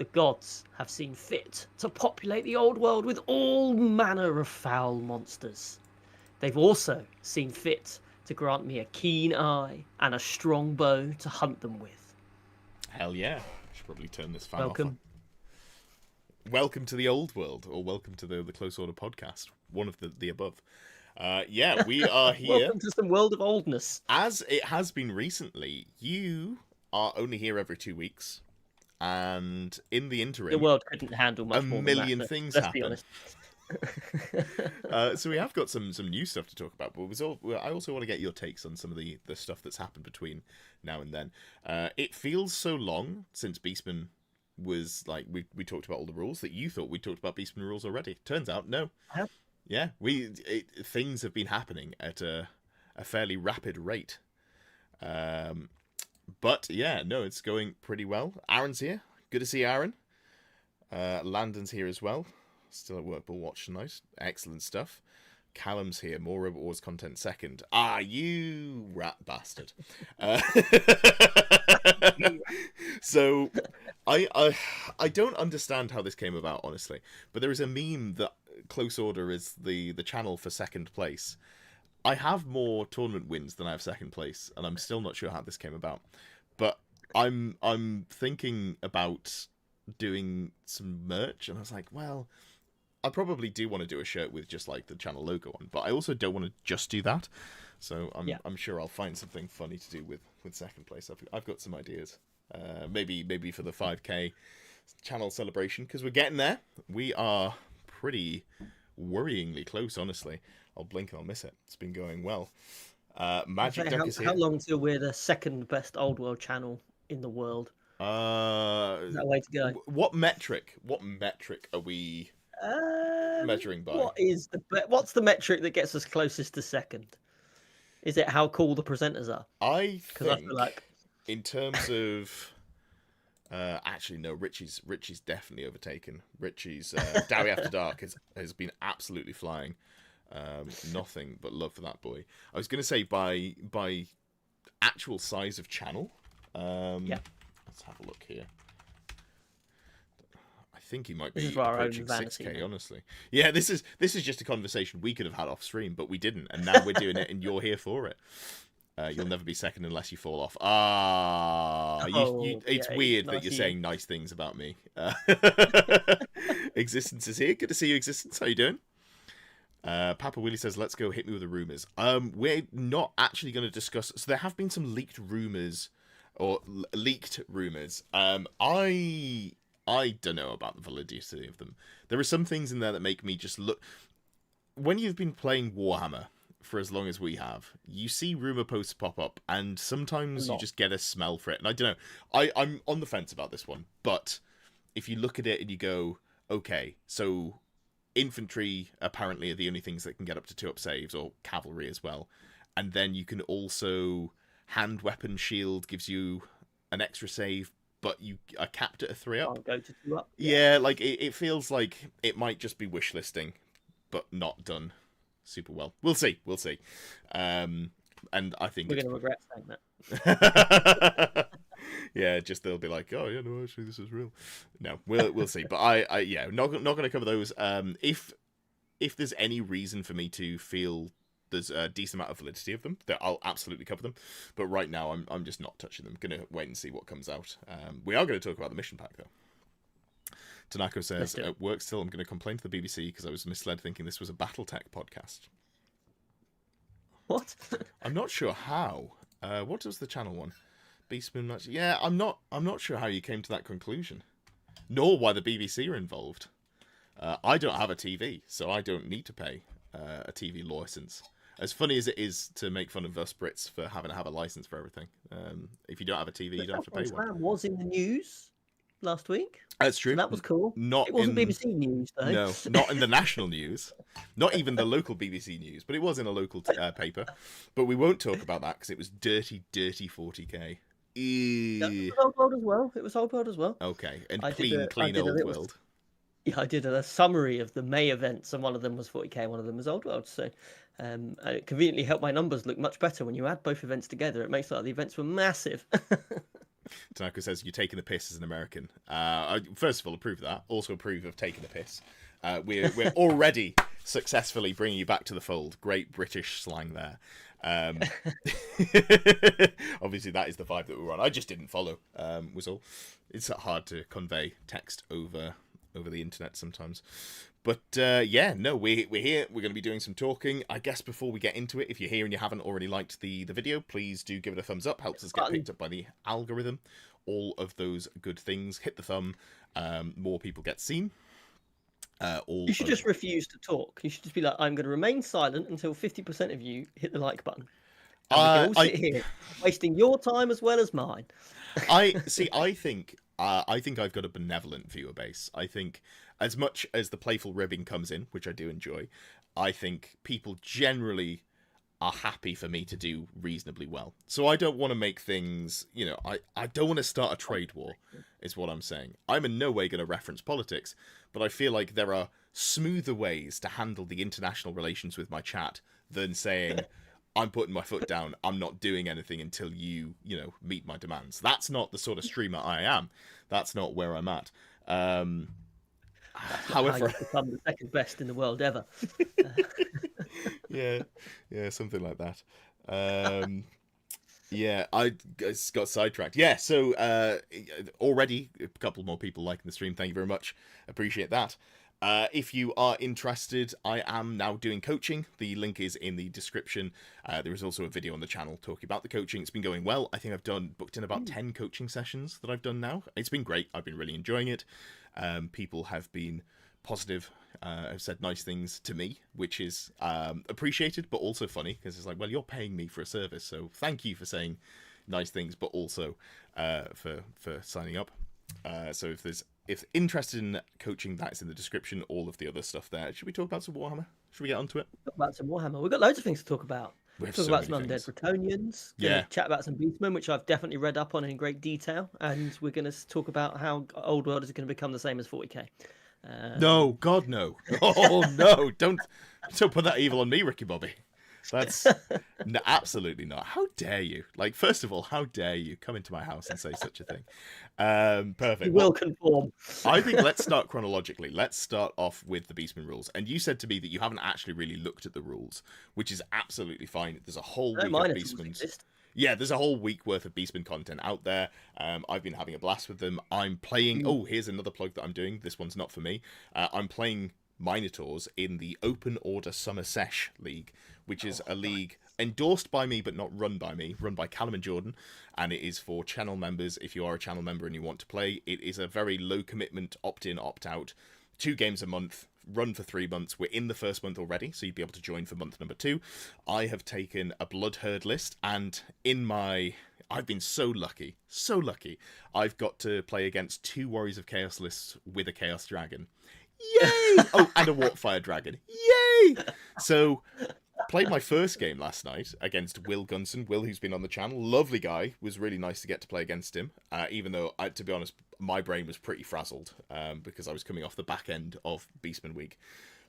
the gods have seen fit to populate the old world with all manner of foul monsters. They've also seen fit to grant me a keen eye and a strong bow to hunt them with. Hell yeah. I should probably turn this fan off. Welcome. Welcome to the old world, or welcome to the Close Order podcast. One of the above. Yeah, we are here. Welcome to some world of oldness. As it has been recently, you are only here every 2 weeks. And in the interim, The world couldn't handle much more than that. a million things Let's be happen. honest. So we have got some new stuff to talk about, but I also want to get your takes on some of the stuff that's happened between now and then. It feels so long since Beastmen was like we talked about all the rules that you thought we talked about Beastmen rules already. Turns out no. Yeah, things have been happening at a fairly rapid rate. But yeah, no, it's going pretty well. Aaron's here. Good to see Aaron. Landon's here as well. Still at work, but watch tonight. Excellent stuff. Callum's here. More Robot Wars content second. Ah, you rat bastard. So, I don't understand how this came about, honestly. But there is a meme that Close Order is the channel for second place. I have more tournament wins than I have second place, and I'm still not sure how this came about. But I'm thinking about doing some merch, and I was like, well, I probably do want to do a shirt with just like the channel logo on, but I also don't want to just do that. So I'm sure I'll find something funny to do with second place. I've got some ideas. Maybe for the 5K channel celebration, because we're getting there. We are pretty worryingly close, honestly. I'll blink and I'll miss it. It's been going well. Magic Duck is here. How long till we're the second best old world channel in the world? Is that a way to go? What metric? What metric are we measuring by? What's the metric that gets us closest to second? Is it how cool the presenters are? I think I feel like in terms of actually no, Richie's definitely overtaken. Richie's Dowie After Dark has been absolutely flying. Nothing but love for that boy. I was going to say by actual size of channel. Let's have a look here. I think he might be approaching 6K, honestly. Yeah, this is just a conversation we could have had off stream, but we didn't, and now we're doing it, and you're here for it. You'll never be second unless you fall off. It's weird that you're saying nice things about me. Existence is here. Good to see you, Existence. How you doing? Papa Willie says, let's go, hit me with the rumours. We're not actually going to discuss... So there have been some leaked rumours. I don't know about the validity of them. There are some things in there that make me just look... When you've been playing Warhammer for as long as we have, you see rumour posts pop up, and sometimes you just get a smell for it. And I don't know. I'm on the fence about this one. But if you look at it and you go, okay, so... infantry apparently are the only things that can get up to 2-up saves, or cavalry as well. And then you can also... hand weapon shield gives you an extra save, but you are capped at a 3-up. Can't go to 2-up. Yeah, like it feels like it might just be wish listing, but not done super well. We'll see. And I think we're going to regret saying that. Yeah, just they'll be like, oh yeah, no, actually this is real. No, we'll see. But I not going to cover those. If there's any reason for me to feel there's a decent amount of validity of them, that I'll absolutely cover them. But right now, I'm just not touching them. Going to wait and see what comes out. We are going to talk about the mission pack, though. Tanako says, at work still, I'm going to complain to the BBC because I was misled thinking this was a Battletech podcast. What? I'm not sure how. What was the channel one? Beastmen match. Yeah, I'm not sure how you came to that conclusion. Nor why the BBC are involved. I don't have a TV, so I don't need to pay a TV license. As funny as it is to make fun of us Brits for having to have a license for everything, if you don't have a TV, you don't have to pay one. That was in the news last week. That's true. So that was cool. It wasn't BBC news, though. No, not in the national news. Not even the local BBC news, but it was in a local paper. But we won't talk about that because it was dirty 40k. It was Old World as well. It was Old World as well. Okay, and clean Old World. Yeah, I did a summary of the May events, and one of them was 40k, one of them was Old World. So it conveniently helped my numbers look much better when you add both events together. It makes it like the events were massive. Tanaka says, you're taking the piss as an American. First of all, approve of that. Also approve of taking the piss. We're already successfully bringing you back to the fold. Great British slang there. Obviously, that is the vibe that we were on. I just didn't follow, was all. It's hard to convey text over the internet sometimes. But we're here. We're going to be doing some talking. I guess before we get into it, if you're here and you haven't already liked the video, please do give it a thumbs up. Helps us get picked up by the algorithm. All of those good things. Hit the thumb. More people get seen. You should just refuse to talk. You should just be like, I'm going to remain silent until 50% of you hit the like button. And we can all sit here, wasting your time as well as mine. I think I've got a benevolent viewer base. I think as much as the playful ribbing comes in, which I do enjoy, I think people generally are happy for me to do reasonably well. So I don't want to make things, I don't want to start a trade war, is what I'm saying. I'm in no way going to reference politics, but I feel like there are smoother ways to handle the international relations with my chat than saying, I'm putting my foot down, I'm not doing anything until you meet my demands. That's not the sort of streamer I am. That's not where I'm at. However, I've become the second best in the world ever. yeah, something like that. I got sidetracked. Yeah, so already a couple more people liking the stream. Thank you very much. Appreciate that. If you are interested, I am now doing coaching. The link is in the description. There is also a video on the channel talking about the coaching. It's been going well. I think I've booked in about 10 coaching sessions that I've done now. It's been great. I've been really enjoying it. People have been positive, have said nice things to me, which is appreciated, but also funny, because it's like, well, you're paying me for a service, so thank you for saying nice things, but also for signing up. So if interested in coaching, that's in the description. All of the other stuff there. Should we talk about some Warhammer? Should we get onto it? Talk about some Warhammer. We've got loads of things to talk about. We Talk about some Undead Bretonians. Yeah. Chat about some Beastmen, which I've definitely read up on in great detail. And we're going to talk about how Old World is going to become the same as 40k. No, God, no. Oh, no. Don't put that evil on me, Ricky Bobby. That's no, absolutely not. How dare you? Like, first of all, how dare you come into my house and say such a thing? Perfect. You will conform. I think let's start chronologically. Let's start off with the Beastmen rules. And you said to me that you haven't actually really looked at the rules, which is absolutely fine. There's a whole week of Beastmen. Yeah, there's a whole week worth of Beastmen content out there. I've been having a blast with them. I'm playing... Oh, here's another plug that I'm doing. This one's not for me. I'm playing Minotaurs in the Open Order Summer Sesh League, which is a league endorsed by me but not run by me, run by Callum and Jordan, and it is for channel members. If you are a channel member and you want to play, it is a very low commitment, opt-in, opt-out, 2 games a month, run for 3 months. We're in the first month already, so you'd be able to join for month number 2. I have taken a Blood Herd list, and I've been so lucky. I've got to play against 2 Warriors of Chaos lists with a Chaos Dragon. Yay! Oh, and a Warpfire Dragon. Yay! So, played my first game last night against Will Gunson. Will, who's been on the channel, lovely guy. Was really nice to get to play against him. Even though, to be honest, my brain was pretty frazzled because I was coming off the back end of Beastman Week.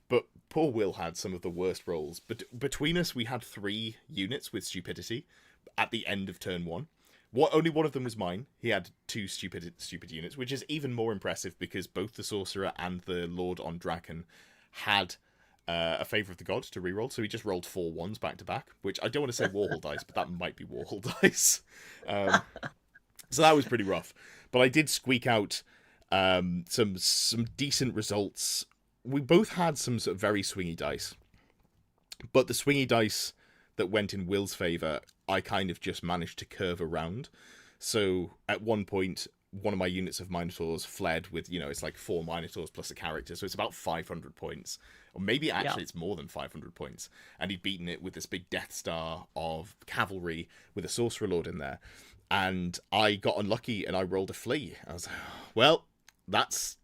But poor Will had some of the worst rolls. But between us, we had 3 units with stupidity at the end of turn 1. Only one of them was mine. He had 2 stupid units, which is even more impressive because both the Sorcerer and the Lord on Draken had a Favour of the Gods to reroll, so he just rolled 4 1s back to back, which I don't want to say Warhol dice, but that might be Warhol dice. So that was pretty rough. But I did squeak out some decent results. We both had some sort of very swingy dice, but the swingy dice that went in Will's favour, I kind of just managed to curve around. So at one point, one of my units of Minotaurs fled with, it's like 4 Minotaurs plus a character, so it's about 500 points. Or maybe actually it's more than 500 points. And he'd beaten it with this big Death Star of cavalry with a Sorcerer Lord in there. And I got unlucky and I rolled a flea. I was like, well, that's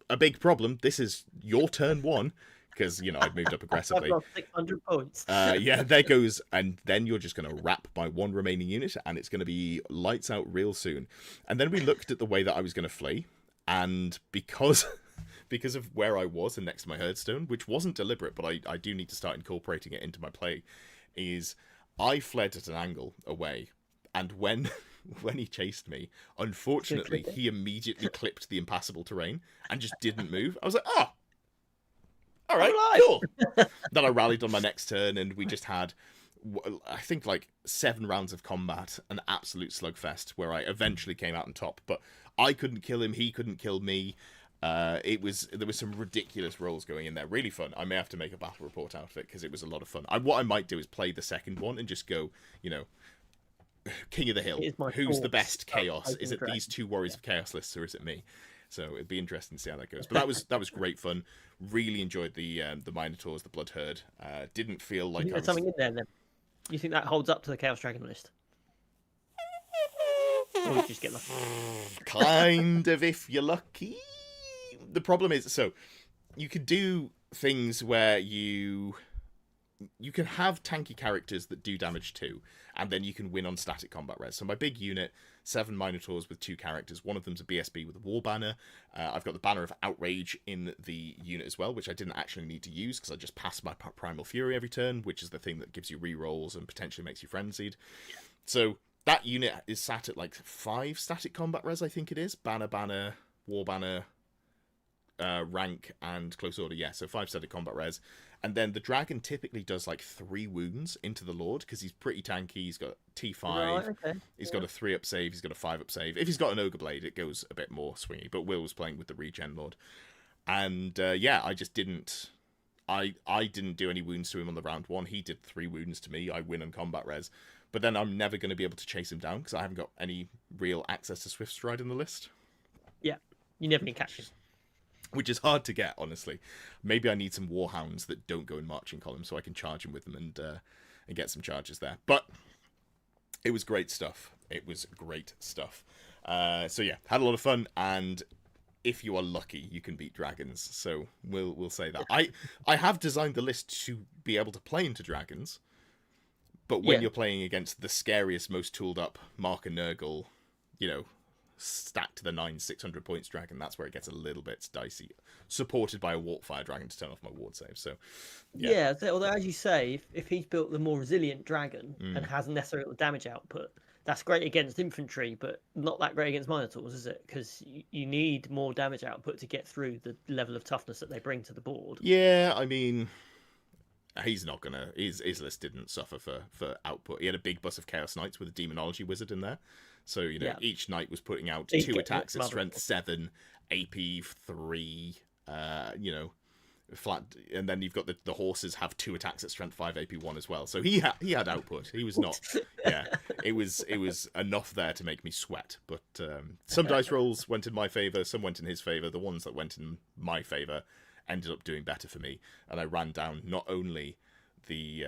a big problem. This is your turn 1. Because, I'd moved up aggressively. I've got 600 points. Yeah, there goes. And then you're just going to wrap my 1 remaining unit, and it's going to be lights out real soon. And then we looked at the way that I was going to flee, and because of where I was and next to my Herdstone, which wasn't deliberate, but I do need to start incorporating it into my play, is I fled at an angle away. And when when he chased me, unfortunately, he immediately clipped the impassable terrain and just didn't move. I was like, oh, all right, cool. Then I rallied on my next turn, and we just had, I think, like 7 rounds of combat, an absolute slugfest, where I eventually came out on top. But I couldn't kill him, he couldn't kill me. There was some ridiculous rolls going in there. Really fun. I may have to make a battle report out of it because it was a lot of fun. What I might do is play the second one and just go, King of the Hill. Who's the best chaos? Is it these 2 Warriors of Chaos lists, or is it me? So it'd be interesting to see how that goes. But that was great fun. Really enjoyed the Minotaurs, the Blood Herd. Didn't feel like there's something in there then. You think that holds up to the Chaos Dragon list? Or you just get lucky? Kind of, if you're lucky. The problem is, so you could do things where you can have tanky characters that do damage too, and then you can win on static combat res. So my big unit, 7 Minotaurs with 2 characters. One of them's a BSB with a War Banner. I've got the Banner of Outrage in the unit as well, which I didn't actually need to use because I just passed my Primal Fury every turn, which is the thing that gives you rerolls and potentially makes you frenzied. So that unit is sat at like 5 static combat res, I think it is. Banner, War Banner, rank, and close order. Yeah, so 5 static combat res. And then the dragon typically does like 3 wounds into the Lord because he's pretty tanky. He's got T5. Right, okay. He's got a 3-up save. He's got a 5-up save. If he's got an Ogre Blade, it goes a bit more swingy. But Will was playing with the Regen Lord. And I just didn't... I didn't do any wounds to him on the round 1. He did 3 wounds to me. I win on combat res. But then I'm never going to be able to chase him down because I haven't got any real access to Swift Stride in the list. Yeah, you never can catch him. Which is hard to get, honestly. Maybe I need some Warhounds that don't go in marching column so I can charge him with them and get some charges there. But it was great stuff. It was great stuff. So yeah, had a lot of fun, and if you are lucky, you can beat dragons. So we'll say that. I have designed the list to be able to play into dragons, but when you're playing against the scariest, most tooled up Mark and Nurgle, stacked to the 600 points dragon, that's where it gets a little bit dicey, supported by a Warpfire dragon to turn off my ward save. So although as you say, if he's built the more resilient dragon and hasn't necessarily the damage output, that's great against infantry, but not that great against Minotaurs, is it? Because you need more damage output to get through the level of toughness that they bring to the board. Yeah, I mean, he's not gonna, his list didn't suffer for output. He had a big bus of Chaos Knights with a Demonology Wizard in there. So, each knight was putting out 2 attacks at strength 7, AP 3, flat, and then you've got the horses have 2 attacks at strength 5, AP 1 as well. So he had output. He was not, it was enough there to make me sweat. But some dice rolls went in my favour, some went in his favour. The ones that went in my favour ended up doing better for me, and I ran down not only the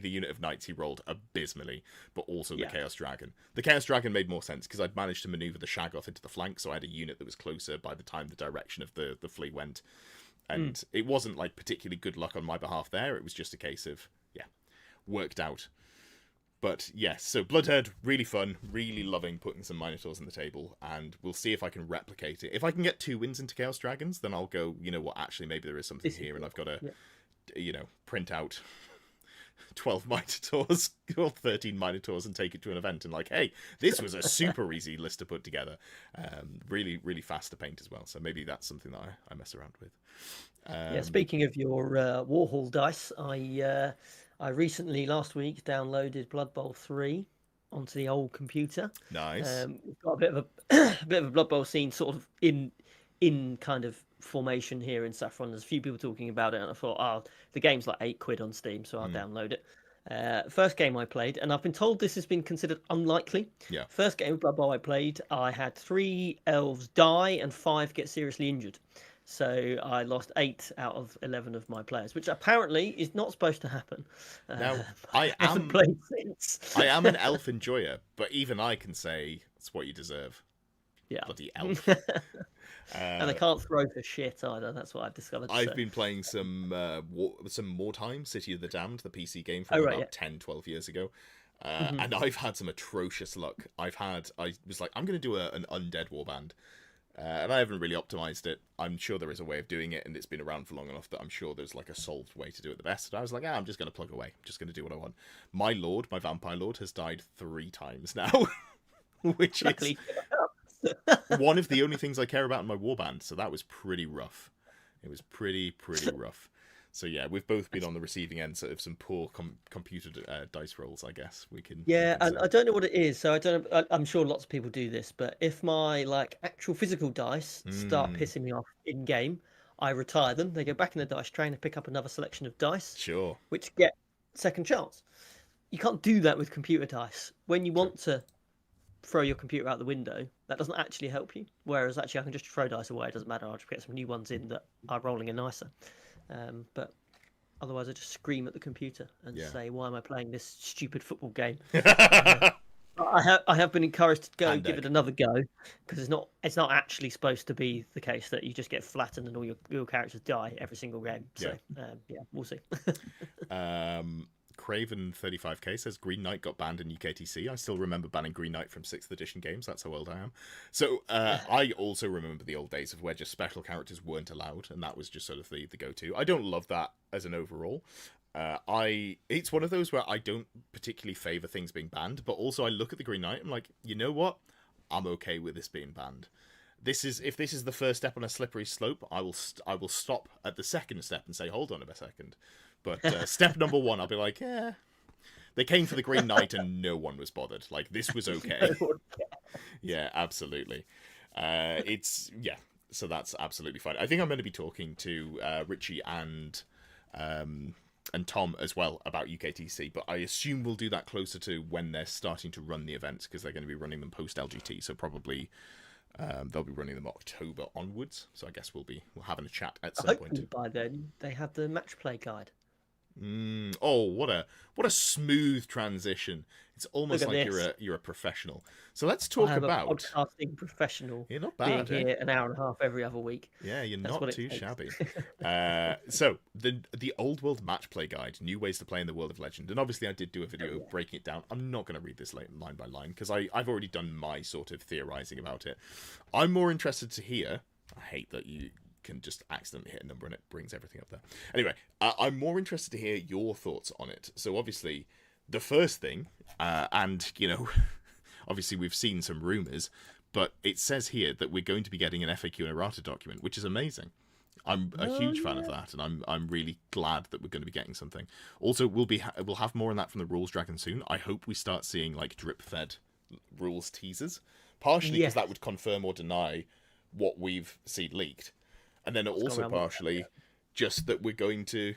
unit of knights he rolled abysmally, but also the Chaos Dragon. The Chaos Dragon made more sense because I'd managed to maneuver the Shaggoth into the flank, so I had a unit that was closer by the time the direction of the fleet went. And it wasn't like particularly good luck on my behalf there. It was just a case of, worked out. But yes, so Bloodherd, really fun, really loving putting some Minotaurs on the table, and we'll see if I can replicate it. If I can get 2 wins into Chaos Dragons, then I'll go, you know what, actually maybe there is something here, and I've got to, print out 12 Minotaurs or 13 Minotaurs and take it to an event and like, hey, this was a super easy list to put together. Really, really fast to paint as well. So maybe that's something that I mess around with. Speaking of your Warhol dice, I recently, last week, downloaded Blood Bowl 3 onto the old computer. Nice. We've got a bit of a Blood Bowl scene sort of in kind of formation here in Saffron. There's a few people talking about it, and I thought, the game's like £8 on Steam, so I'll download it. First game I played, and I've been told this has been considered unlikely. Yeah. First game of Blood Bowl I played, I had 3 elves die and 5 get seriously injured. So I lost 8 out of 11 of my players, which apparently is not supposed to happen. Now, I haven't played since. I am an elf enjoyer, but even I can say it's what you deserve. Yeah. Bloody elf. And I can't throw for shit either. That's what I've discovered. I've been playing some more time, City of the Damned, the PC game from about 10, 12 years ago. And I've had some atrocious luck. I was like, I'm going to do an undead warband. And I haven't really optimized it. I'm sure there is a way of doing it, and it's been around for long enough that I'm sure there's like a solved way to do it the best. And I was like, I'm just going to plug away. I'm just going to do what I want. My vampire lord, has died 3 times now, which is one of the only things I care about in my warband. So that was pretty rough. It was pretty rough. So yeah, we've both been on the receiving end of some poor computer dice rolls. I guess we can. Yeah, we can and I don't know what it is. So I don't know. I'm sure lots of people do this, but if my like actual physical dice start pissing me off in game, I retire them. They go back in the dice tray and pick up another selection of dice, Sure. which get second chance. You can't do that with computer dice. When you want to throw your computer out the window, that doesn't actually help you. Whereas actually, I can just throw dice away. It doesn't matter. I'll just get some new ones in that are rolling a nicer. But otherwise, I just scream at the computer and say, "Why am I playing this stupid football game?" I have been encouraged to go and give it another go, because it's not actually supposed to be the case that you just get flattened and all your characters die every single game. So we'll see. Craven 35k says Green Knight got banned in UKTC. I still remember banning Green Knight from 6th edition games. That's how old I am. So I also remember the old days of where just special characters weren't allowed, and that was just sort of the go-to. I don't love that as an overall. It's one of those where I don't particularly favour things being banned, but also I look at the Green Knight and I'm like, you know what? I'm okay with this being banned. If this is the first step on a slippery slope, I will stop at the second step and say, hold on a second. But step number 1, I'll be like, yeah. They came for the Green Knight and no one was bothered. Like, this was okay. Yeah, absolutely. So that's absolutely fine. I think I'm going to be talking to Richie and Tom as well about UKTC, but I assume we'll do that closer to when they're starting to run the events, because they're going to be running them post LGT, so probably they'll be running them October onwards. So I guess we'll having a chat at some point. By then they have the match play guide. Oh, what a smooth transition! It's almost like you're a professional. So let's talk about a podcasting professional. You're not bad. Being here an hour and a half every other week. Yeah, you're not too shabby. So the old world match play guide, new ways to play in the world of Legend, and obviously I did do a video breaking it down. I'm not going to read this line by line because I've already done my sort of theorizing about it. I'm more interested to hear. I hate that you can just accidentally hit a number and it brings everything up there. Anyway, I'm more interested to hear your thoughts on it. So obviously, the first thing, and obviously we've seen some rumours, but it says here that we're going to be getting an FAQ and errata document, which is amazing. I'm a huge fan of that, and I'm really glad that we're going to be getting something. Also, we'll have more on that from the Rules Dragon soon. I hope we start seeing like drip-fed rules teasers, partially because that would confirm or deny what we've seen leaked. And then also partially just that we're going to,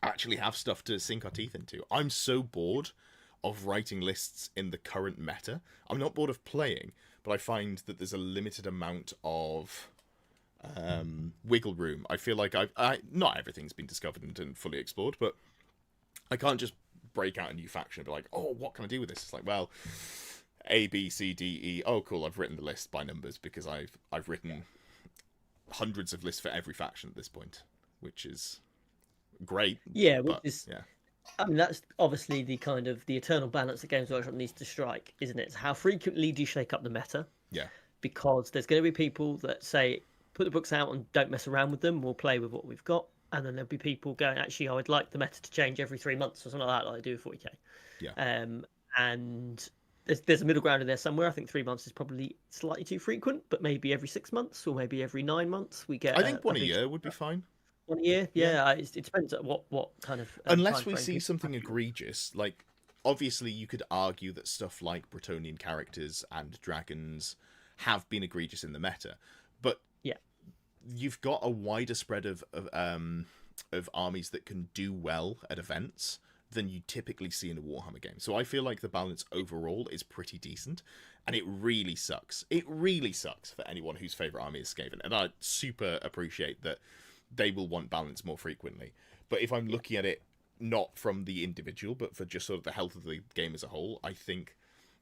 actually have stuff to sink our teeth into. I'm so bored of writing lists in the current meta. I'm not bored of playing, but I find that there's a limited amount of wiggle room. I feel like not everything's been discovered and fully explored, but I can't just break out a new faction and be like, oh, what can I do with this? It's like, well, A, B, C, D, E. Oh, cool, I've written the list by numbers because I've written hundreds of lists for every faction at this point, which is great. Yeah, I mean, that's obviously the kind of the eternal balance that Games Workshop needs to strike, isn't it? It's how frequently do you shake up the meta? Yeah. Because there's going to be people that say, put the books out and don't mess around with them, we'll play with what we've got. And then there'll be people going, actually, I would like the meta to change every 3 months or something like that, like I do with 40k. Yeah. And there's a middle ground in there somewhere. I think 3 months is probably slightly too frequent, but maybe every 6 months or maybe every 9 months we get. I think one a year would be fine. 1 year, yeah. It depends on what kind of. Unless we see something egregious, like obviously you could argue that stuff like Bretonian characters and dragons have been egregious in the meta, but you've got a wider spread of armies that can do well at events than you typically see in a Warhammer game. So I feel like the balance overall is pretty decent, and it really sucks. It really sucks for anyone whose favourite army is Skaven, and I super appreciate that they will want balance more frequently. But if I'm looking at it not from the individual, but for just sort of the health of the game as a whole, I think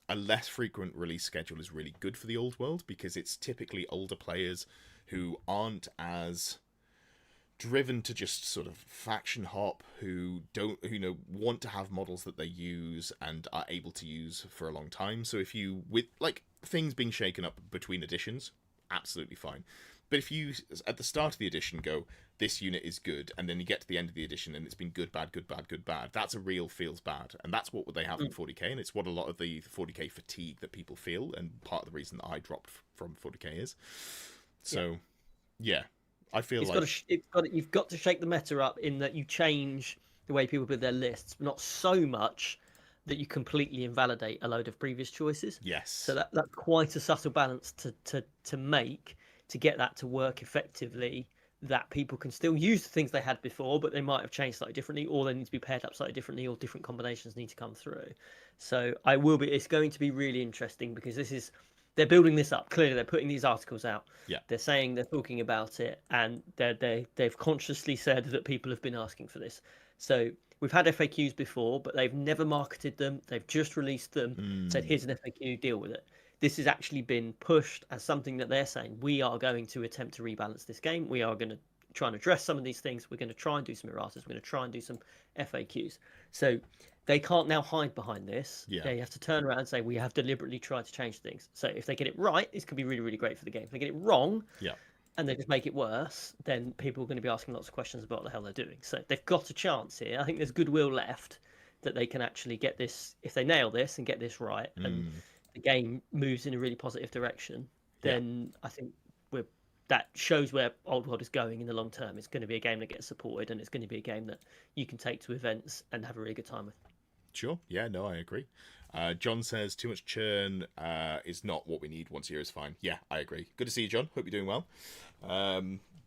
a less frequent release schedule is really good for the old world, because it's typically older players who aren't as driven to just sort of faction hop, who want to have models that they use and are able to use for a long time. So if you, with like things being shaken up between editions, absolutely fine. But if you at the start of the edition go, this unit is good, and then you get to the end of the edition and it's been good, bad, good, bad, good, bad, that's a real feels bad. And that's what they have in 40k, and it's what a lot of the 40k fatigue that people feel, and part of the reason that I dropped from 40k is. So yeah, I feel you've got to shake the meta up in that you change the way people build their lists, but not so much that you completely invalidate a load of previous choices. Yes. So that's quite a subtle balance to make, to get that to work effectively, that people can still use the things they had before, but they might have changed slightly differently, or they need to be paired up slightly differently, or different combinations need to come through. So it's going to be really interesting, because they're building this up. Clearly, they're putting these articles out. Yeah. They're saying they're talking about it, and they've consciously said that people have been asking for this. So we've had FAQs before, but they've never marketed them. They've just released them, said, here's an FAQ, deal with it. This has actually been pushed as something that they're saying, we are going to attempt to rebalance this game. We are going to try and address some of these things. We're going to try and do some erratas. We're going to try and do some FAQs. So they can't now hide behind this. Yeah. They have to turn around and say, we have deliberately tried to change things. So if they get it right, this could be really, really great for the game. If they get it wrong, and they just make it worse, then people are going to be asking lots of questions about what the hell they're doing. So they've got a chance here. I think there's goodwill left that they can actually get this, if they nail this and get this right, and the game moves in a really positive direction, then I think that shows where Old World is going in the long term. It's going to be a game that gets supported, and it's going to be a game that you can take to events and have a really good time with. Sure. Yeah, no, I agree. John says too much churn is not what we need. Once a year is fine. Yeah, I agree. Good to see you, John. Hope you're doing well.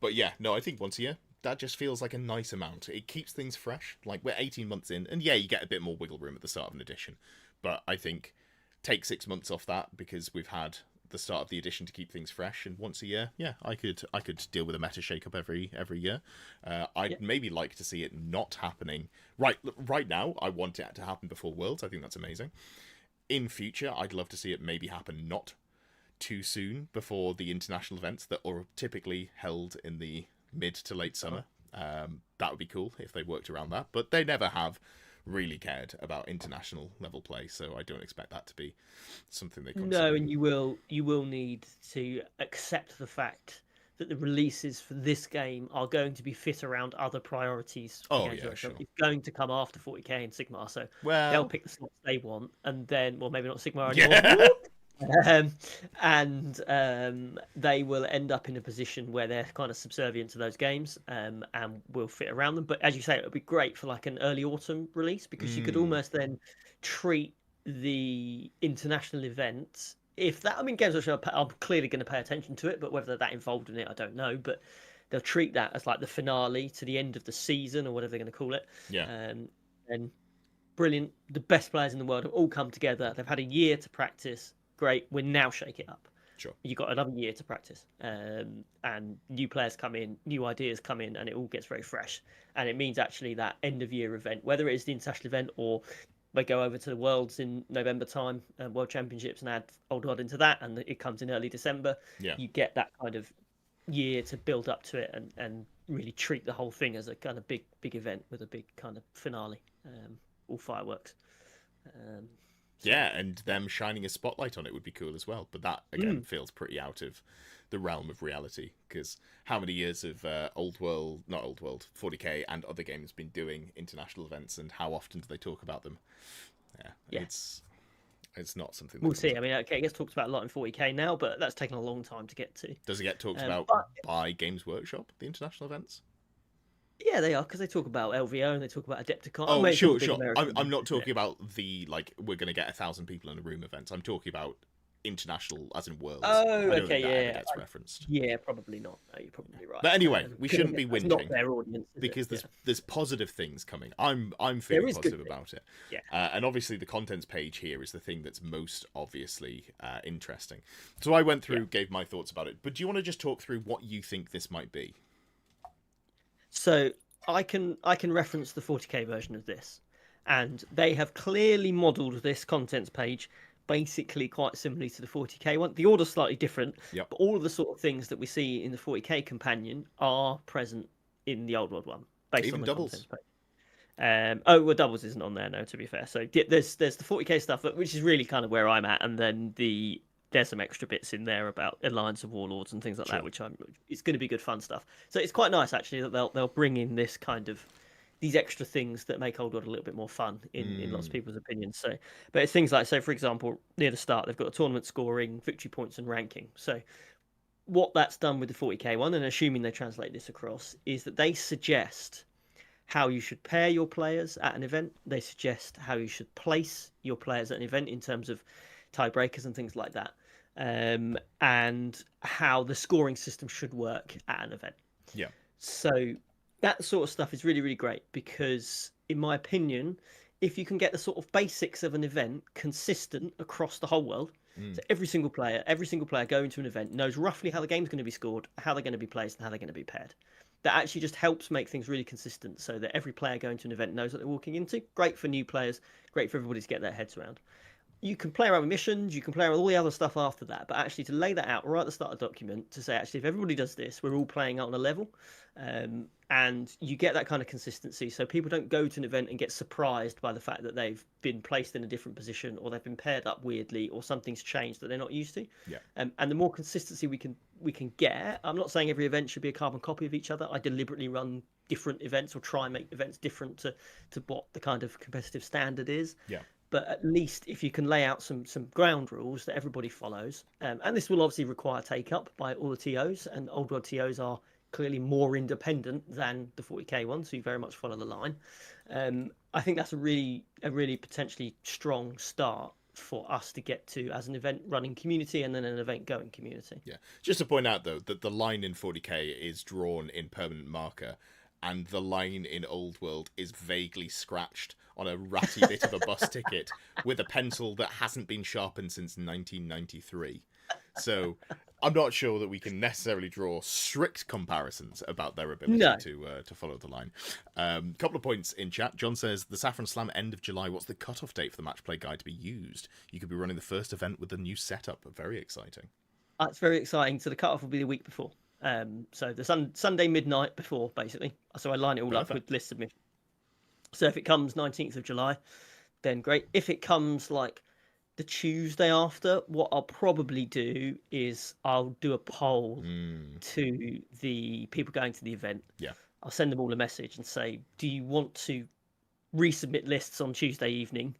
But yeah, no, I think once a year, that just feels like a nice amount. It keeps things fresh. Like, we're 18 months in, and yeah, you get a bit more wiggle room at the start of an edition. But I think take 6 months off that, because we've had the start of the edition to keep things fresh, and once a year, yeah, I could deal with a meta shake up every year. I'd maybe like to see it not happening right now. I want it to happen before Worlds. I think that's amazing. In future, I'd love to see it maybe happen not too soon before the international events that are typically held in the mid to late summer. That would be cool if they worked around that, but they never have really cared about international level play, so I don't expect that to be something they consider. No, and you will need to accept the fact that the releases for this game are going to be fit around other priorities. Oh yeah, sure. It's going to come after 40k and Sigmar, so they'll pick the slots they want, and then, well, maybe not Sigmar anymore. And they will end up in a position where they're kind of subservient to those games, and will fit around them. But as you say, it would be great for like an early autumn release, because you could almost then treat the international event, if that, I mean, Games Workshop are clearly going to pay attention to it, but whether that involved in it, I don't know. But they'll treat that as like the finale to the end of the season, or whatever they're going to call it. Yeah. And brilliant. The best players in the world have all come together. They've had a year to practice. Great, we now shake it up. Sure. You've got another year to practice, and new players come in, new ideas come in, and it all gets very fresh. And it means actually that end of year event, whether it is the international event or they go over to the Worlds in November time, World Championships, and add Old World into that, and it comes in early December. Yeah. You get that kind of year to build up to it, and really treat the whole thing as a kind of big event with a big kind of finale, all fireworks. Yeah, and them shining a spotlight on it would be cool as well. But that, again, feels pretty out of the realm of reality, because how many years of not Old World, 40k and other games been doing international events, and how often do they talk about them? Yeah. It's not something we'll see. I mean, okay, it gets talked about a lot in 40k now, but that's taken a long time to get to. Does it get talked about by Games Workshop, the international events? Yeah, they are, because they talk about LVO and they talk about Adepticon. Oh, sure. I'm not talking about the, like, we're going to get 1,000 people in a room events. I'm talking about international, as in Worlds. Oh, I don't okay, think that yeah. ever gets referenced. Yeah, probably not. No, you're probably right. But anyway, we shouldn't be whinging. Not their audience, because there's positive things coming. I'm feeling positive about it. Yeah. And obviously the contents page here is the thing that's most obviously interesting. So I went through, gave my thoughts about it. But do you want to just talk through what you think this might be? So I can reference the 40k version of this, and they have clearly modelled this contents page basically quite similarly to the 40k one. The order's slightly different, but all of the sort of things that we see in the 40k companion are present in the old world one, based Even on the doubles. contents page. Well, doubles isn't on there, no, to be fair. So there's the 40k stuff, which is really kind of where I'm at, and then there's some extra bits in there about Alliance of Warlords and things like that, which it's going to be good fun stuff. So it's quite nice actually that they'll bring in this kind of these extra things that make Old World a little bit more fun in lots of people's opinions. So, but it's things like, so for example, near the start they've got a tournament scoring, victory points, and ranking. So what that's done with the 40k one, and assuming they translate this across, is that they suggest how you should pair your players at an event. They suggest how you should place your players at an event in terms of tiebreakers and things like that, and how the scoring system should work at an event. Yeah. So that sort of stuff is really, really great because, in my opinion, if you can get the sort of basics of an event consistent across the whole world, so every single player going to an event knows roughly how the game's going to be scored, how they're going to be placed, and how they're going to be paired. That actually just helps make things really consistent so that every player going to an event knows what they're walking into. Great for new players, great for everybody to get their heads around. You can play around with missions, you can play around with all the other stuff after that, but actually to lay that out right at the start of the document, to say, actually, if everybody does this, we're all playing out on a level, and you get that kind of consistency, so people don't go to an event and get surprised by the fact that they've been placed in a different position, or they've been paired up weirdly, or something's changed that they're not used to. Yeah. And the more consistency we can get, I'm not saying every event should be a carbon copy of each other. I deliberately run different events or try and make events different to what the kind of competitive standard is. Yeah. But at least if you can lay out some ground rules that everybody follows, and this will obviously require take up by all the TOs, and Old World TOs are clearly more independent than the 40k ones, so you very much follow the line. I think that's a really potentially strong start for us to get to as an event running community and then an event going community. Yeah. Just to point out though that the line in 40k is drawn in permanent marker, and the line in Old World is vaguely scratched on a ratty bit of a bus ticket with a pencil that hasn't been sharpened since 1993. So I'm not sure that we can necessarily draw strict comparisons about their ability to follow the line. Couple of points in chat. John says, the Saffron Slam end of July. What's the cutoff date for the match play guide to be used? You could be running the first event with the new setup. Very exciting. It's very exciting. So the cutoff will be the week before. So the Sunday midnight before, basically. So I line it all up with list submission. So if it comes 19th of July, then great. If it comes like the Tuesday after, what I'll probably do is I'll do a poll to the people going to the event. Yeah. I'll send them all a message and say, do you want to resubmit lists on Tuesday evening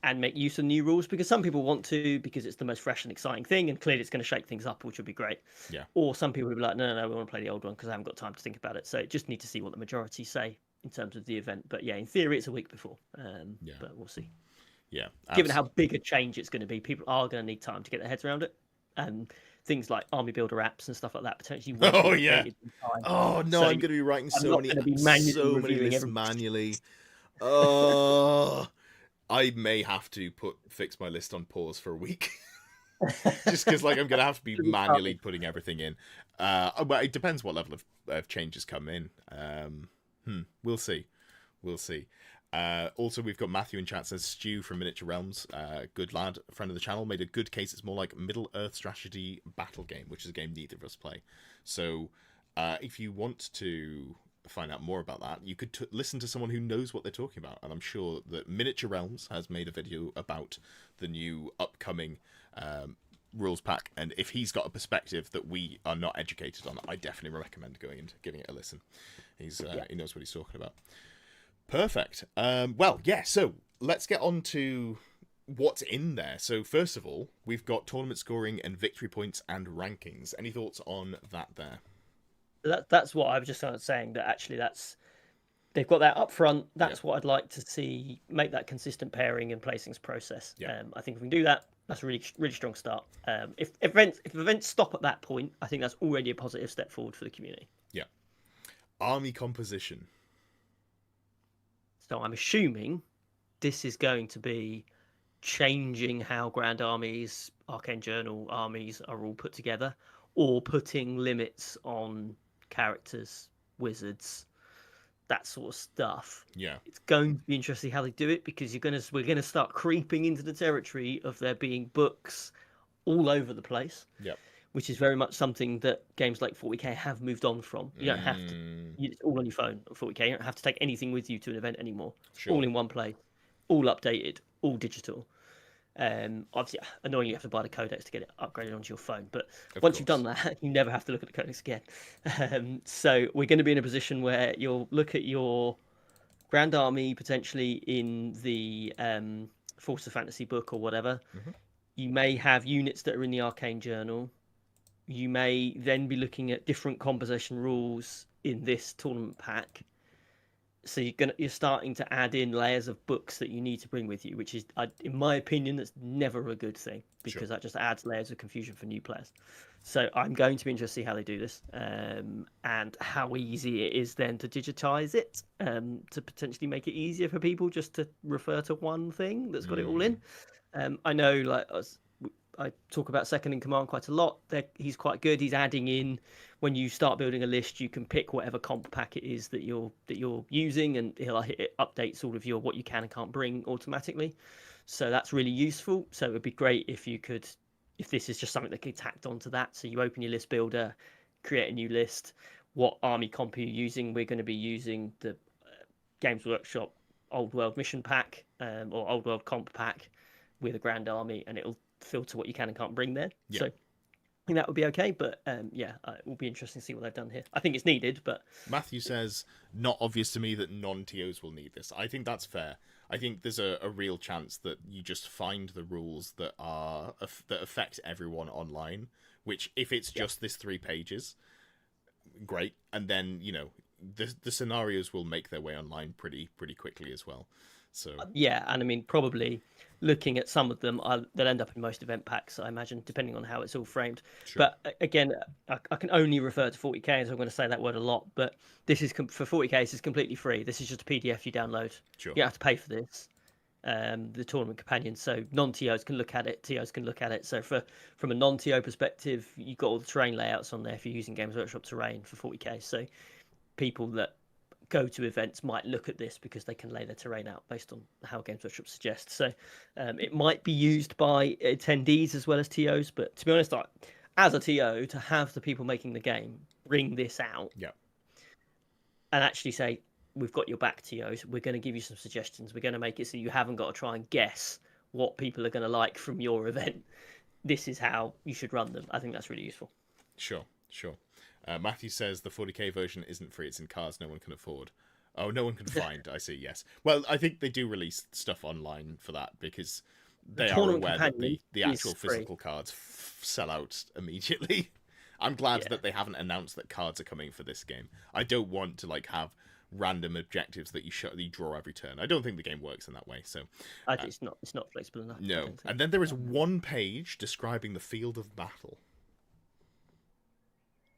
and make use of new rules? Because some people want to, because it's the most fresh and exciting thing, and clearly it's going to shake things up, which would be great. Yeah. Or some people will be like, no, we want to play the old one because I haven't got time to think about it. So just need to see what the majority say in terms of the event. But yeah, in theory, it's a week before. But we'll see. Yeah. Given how big a change it's going to be, people are going to need time to get their heads around it. And things like army builder apps and stuff like that potentially won't be updated in time. Oh no, So I'm going to be writing so many reviewing lists manually. Oh, I may have to fix my list on pause for a week. Just because I'm going to have to be manually putting everything in. But it depends what level of changes come in. We'll see. Also, we've got Matthew in chat says, Stu from Miniature Realms, good lad, friend of the channel, made a good case. It's more like Middle-earth strategy battle game, which is a game neither of us play. So if you want to find out more about that, you could listen to someone who knows what they're talking about. And I'm sure that Miniature Realms has made a video about the new upcoming rules pack. And if he's got a perspective that we are not educated on, I definitely recommend going and giving it a listen. He knows what he's talking about. Perfect. So let's get on to what's in there. So first of all, we've got tournament scoring and victory points and rankings. Any thoughts on that there? That's what I was just saying, that actually they've got that up front. That's what I'd like to see, make that consistent pairing and placings process. I think if we can do that, that's a really, really strong start. If events stop at that point, I think that's already a positive step forward for the community. Yeah. Army composition. So I'm assuming this is going to be changing how Grand Armies, Arcane Journal armies are all put together, or putting limits on characters, wizards, that sort of stuff. Yeah. It's going to be interesting how they do it, because we're gonna start creeping into the territory of there being books all over the place. Yep. which is very much something that games like 40k have moved on from. You don't have to. It's all on your phone on 40k. You don't have to take anything with you to an event anymore. Sure. All in one place, all updated, all digital. Obviously, annoyingly, you have to buy the codex to get it upgraded onto your phone. But once you've done that, you never have to look at the codex again. So we're going to be in a position where you'll look at your Grand Army potentially in the Force of Fantasy book or whatever. You may have units that are in the Arcane Journal. You may then be looking at different composition rules in this tournament pack. So you're starting to add in layers of books that you need to bring with you, which is, in my opinion, that's never a good thing, because that just adds layers of confusion for new players. So I'm going to be interested to see how they do this, and how easy it is then to digitize it, to potentially make it easier for people just to refer to one thing that's got it all in. I know, like, I talk about second in command quite a lot. He's quite good. He's adding in, when you start building a list, you can pick whatever comp pack it is that you're using, and it updates all of your what you can and can't bring automatically. So that's really useful. So it would be great if this is just something that could tacked onto that. So you open your list builder, create a new list. What army comp are you using? We're going to be using the Games Workshop Old World mission pack, or Old World comp pack with a Grand Army, and it'll filter what you can and can't bring there. So I think that would be okay, but it will be interesting to see what they've done here. I think it's needed, but Matthew says, not obvious to me that non-TOs will need this. I think that's fair. I think there's a real chance that you just find the rules that affect everyone online, which, if it's just this 3 pages, great. And then, the scenarios will make their way online pretty quickly as well. So and I mean, probably looking at some of them, they'll end up in most event packs, I imagine, depending on how it's all framed. But again, I can only refer to 40k, so I'm going to say that word a lot. But this is, for 40k, this is completely free. This is just a PDF you download. You don't have to pay for this. The tournament companion, so non-TOs can look at it, TOs can look at it. So from a non-TO perspective, you've got all the terrain layouts on there if you're using Games Workshop terrain for 40k. So people that go to events might look at this because they can lay their terrain out based on how Games Workshop suggests. So it might be used by attendees as well as TOs, but to be honest, as a TO, to have the people making the game bring this out and actually say, we've got your back, TOs, we're going to give you some suggestions, we're going to make it so you haven't got to try and guess what people are going to like from your event. This is how you should run them. I think that's really useful. Sure. Matthew says the 40k version isn't free, it's in cards no one can afford. Oh, no one can find. I see, yes. Well, I think they do release stuff online for that, because they are aware that the actual physical cards sell out immediately. I'm glad that they haven't announced that cards are coming for this game. I don't want to have random objectives that you draw every turn. I don't think the game works in that way. So it's not flexible enough. No. And then there is one page describing the field of battle.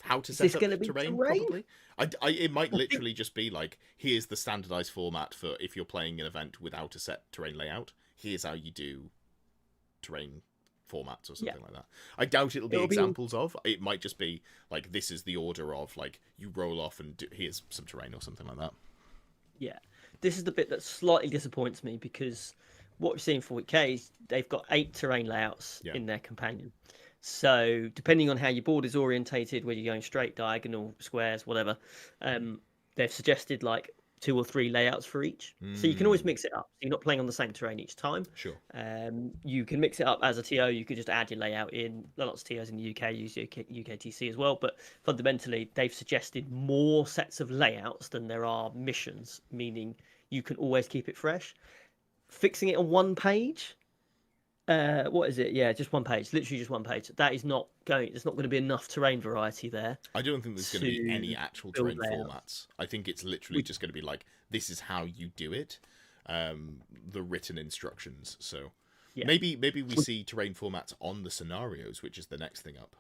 How to set up terrain, probably. It might literally just be here's the standardized format for if you're playing an event without a set terrain layout. Here's how you do terrain formats or something like that. I doubt it'll be examples of. It might just be this is the order of you roll off and here's some terrain or something like that. Yeah, this is the bit that slightly disappoints me, because what we've seen for 40k is they've got 8 terrain layouts in their companion. So depending on how your board is orientated, whether you're going straight, diagonal, squares, whatever, they've suggested 2 or 3 layouts for each. So you can always mix it up. You're not playing on the same terrain each time. Sure. You can mix it up as a TO. You could just add your layout in. Lots of TOs in the UK use UKTC as well. But fundamentally, they've suggested more sets of layouts than there are missions, meaning you can always keep it fresh. Fixing it on one page. What is it? Yeah, just one page. Literally just one page. That is not going. There's not going to be enough terrain variety there. I don't think there's going to be any actual terrain formats. I think it's literally just going to be this is how you do it. The written instructions. So maybe we see terrain formats on the scenarios, which is the next thing up.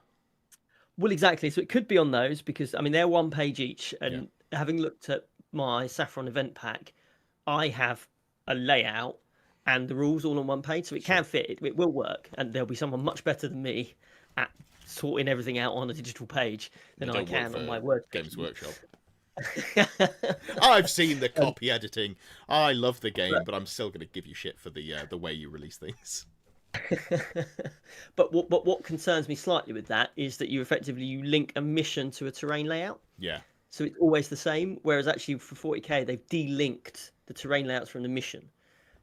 Well, exactly. So it could be on those, because they're one page each. And having looked at my Saffron event pack, I have a layout and the rules all on one page, so it can fit. It will work, and there'll be someone much better than me at sorting everything out on a digital page than I can on my Word. Games Workshop. I've seen the copy editing. I love the game, but I'm still going to give you shit for the way you release things. But what concerns me slightly with that is that you link a mission to a terrain layout, Yeah, so it's always the same. Whereas actually for 40k they've delinked the terrain layouts from the mission.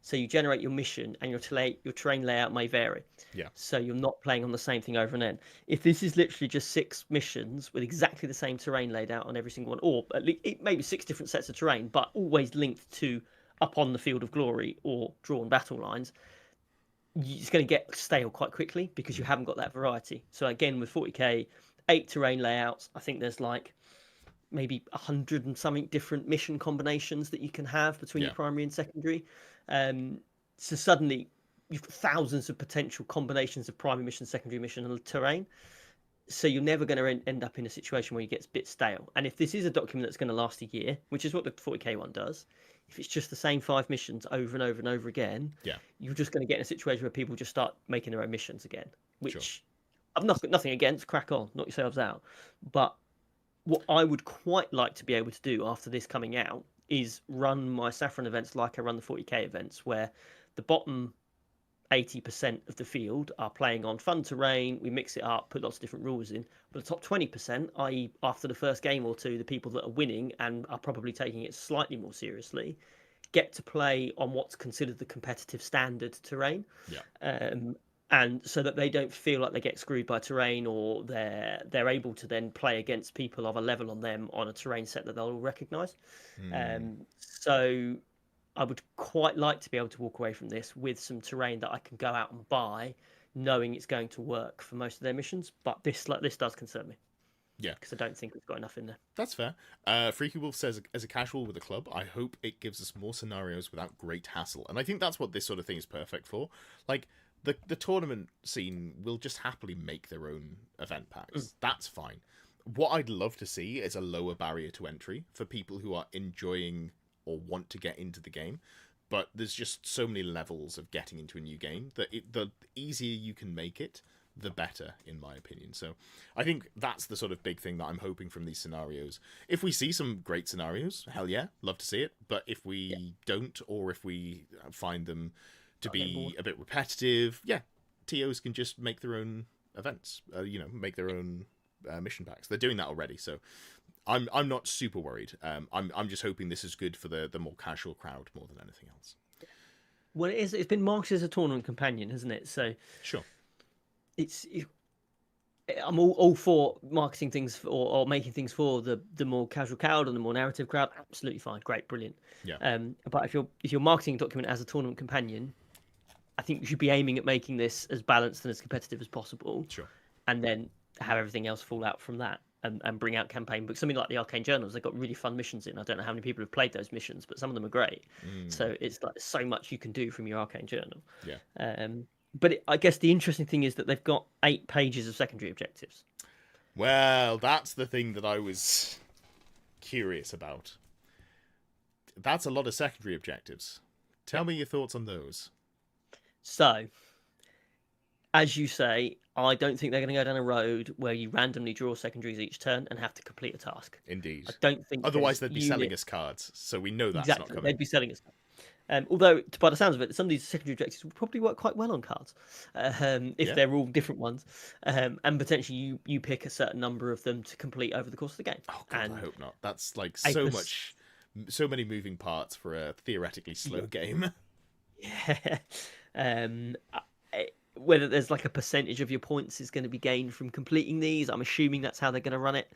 So you generate your mission, and your terrain layout may vary. yeah, So you're not playing on the same thing over and then. If this is literally just 6 missions with exactly the same terrain laid out on every single one, or at least it may be 6 different sets of terrain, but always linked to up on the field of glory or drawn battle lines, it's going to get stale quite quickly because you mm, haven't got that variety. So again, with 40k, 8 terrain layouts, I think there's like maybe 100 and something different mission combinations that you can have between yeah, your primary and secondary. Um, so suddenly you've got thousands of potential combinations of primary mission, secondary mission, and terrain. So you're never going to end up in a situation where you get a bit stale. And if this is a document that's going to last a year, which is what the 40k one does, if it's just the same 5 missions over and over and over again, yeah, you're just going to get in a situation where people just start making their own missions again. sure. Which I've nothing against. Crack on, knock yourselves out. But what I would quite like to be able to do after this coming out is run my Saffron events like I run the 40k events, where the bottom 80% of the field are playing on fun terrain. We mix it up, put lots of different rules in. But the top 20%, i.e., after the first game or two, the people that are winning and are probably taking it slightly more seriously, get to play on what's considered the competitive standard terrain. Yeah, Um, and so that they don't feel like they get screwed by terrain, or they're able to then play against people of a level on them on a terrain set that they'll all recognise. mm, So I would quite like to be able to walk away from this with some terrain that I can go out and buy, knowing it's going to work for most of their missions. But this does concern me yeah. because I don't think we've got enough in there. That's fair. Freaky Wolf says, as a casual with a club, I hope it gives us more scenarios without great hassle. And I think that's what this sort of thing is perfect for. Like, the tournament scene will just happily make their own event packs. That's fine. What I'd love to see is a lower barrier to entry for people who are enjoying or want to get into the game. But there's just so many levels of getting into a new game that the easier you can make it, the better, in my opinion. So I think that's the sort of big thing that I'm hoping from these scenarios. If we see some great scenarios, hell yeah, love to see it. But if we don't, or if we find them to be a bit repetitive, yeah, TOs can just make their own events, make their own mission packs. They're doing that already, so I'm not super worried. I'm just hoping this is good for the more casual crowd more than anything else. Well, it's been marketed as a tournament companion, hasn't it? So Sure. it's I'm all for marketing things or making things for the more casual crowd and the more narrative crowd. Absolutely fine, great, brilliant. Yeah. But if you're marketing a document as a tournament companion, I think you should be aiming at making this as balanced and as competitive as possible, Sure. and then have everything else fall out from that, and bring out campaign books. Something like the Arcane Journals, they've got really fun missions in. I don't know how many people have played those missions, but some of them are great. So it's like so much you can do from your Arcane Journal. Yeah. But I guess the interesting thing is that they've got 8 pages of secondary objectives. Well, that's the thing that I was curious about. That's a lot of secondary objectives. Tell me your thoughts on those. So, as you say, I don't think they're going to go down a road where you randomly draw secondaries each turn and have to complete a task. Indeed. I don't think. Otherwise, they'd be selling us cards, so we know that's not coming. They'd be selling us. Although, by the sounds of it, some of these secondary objectives would probably work quite well on cards, if they're all different ones, and potentially you pick a certain number of them to complete over the course of the game. Oh God, and I hope not. That's like so many moving parts for a theoretically slow game. Yeah. Whether there's like a percentage of your points is going to be gained from completing these, I'm assuming that's how they're going to run it.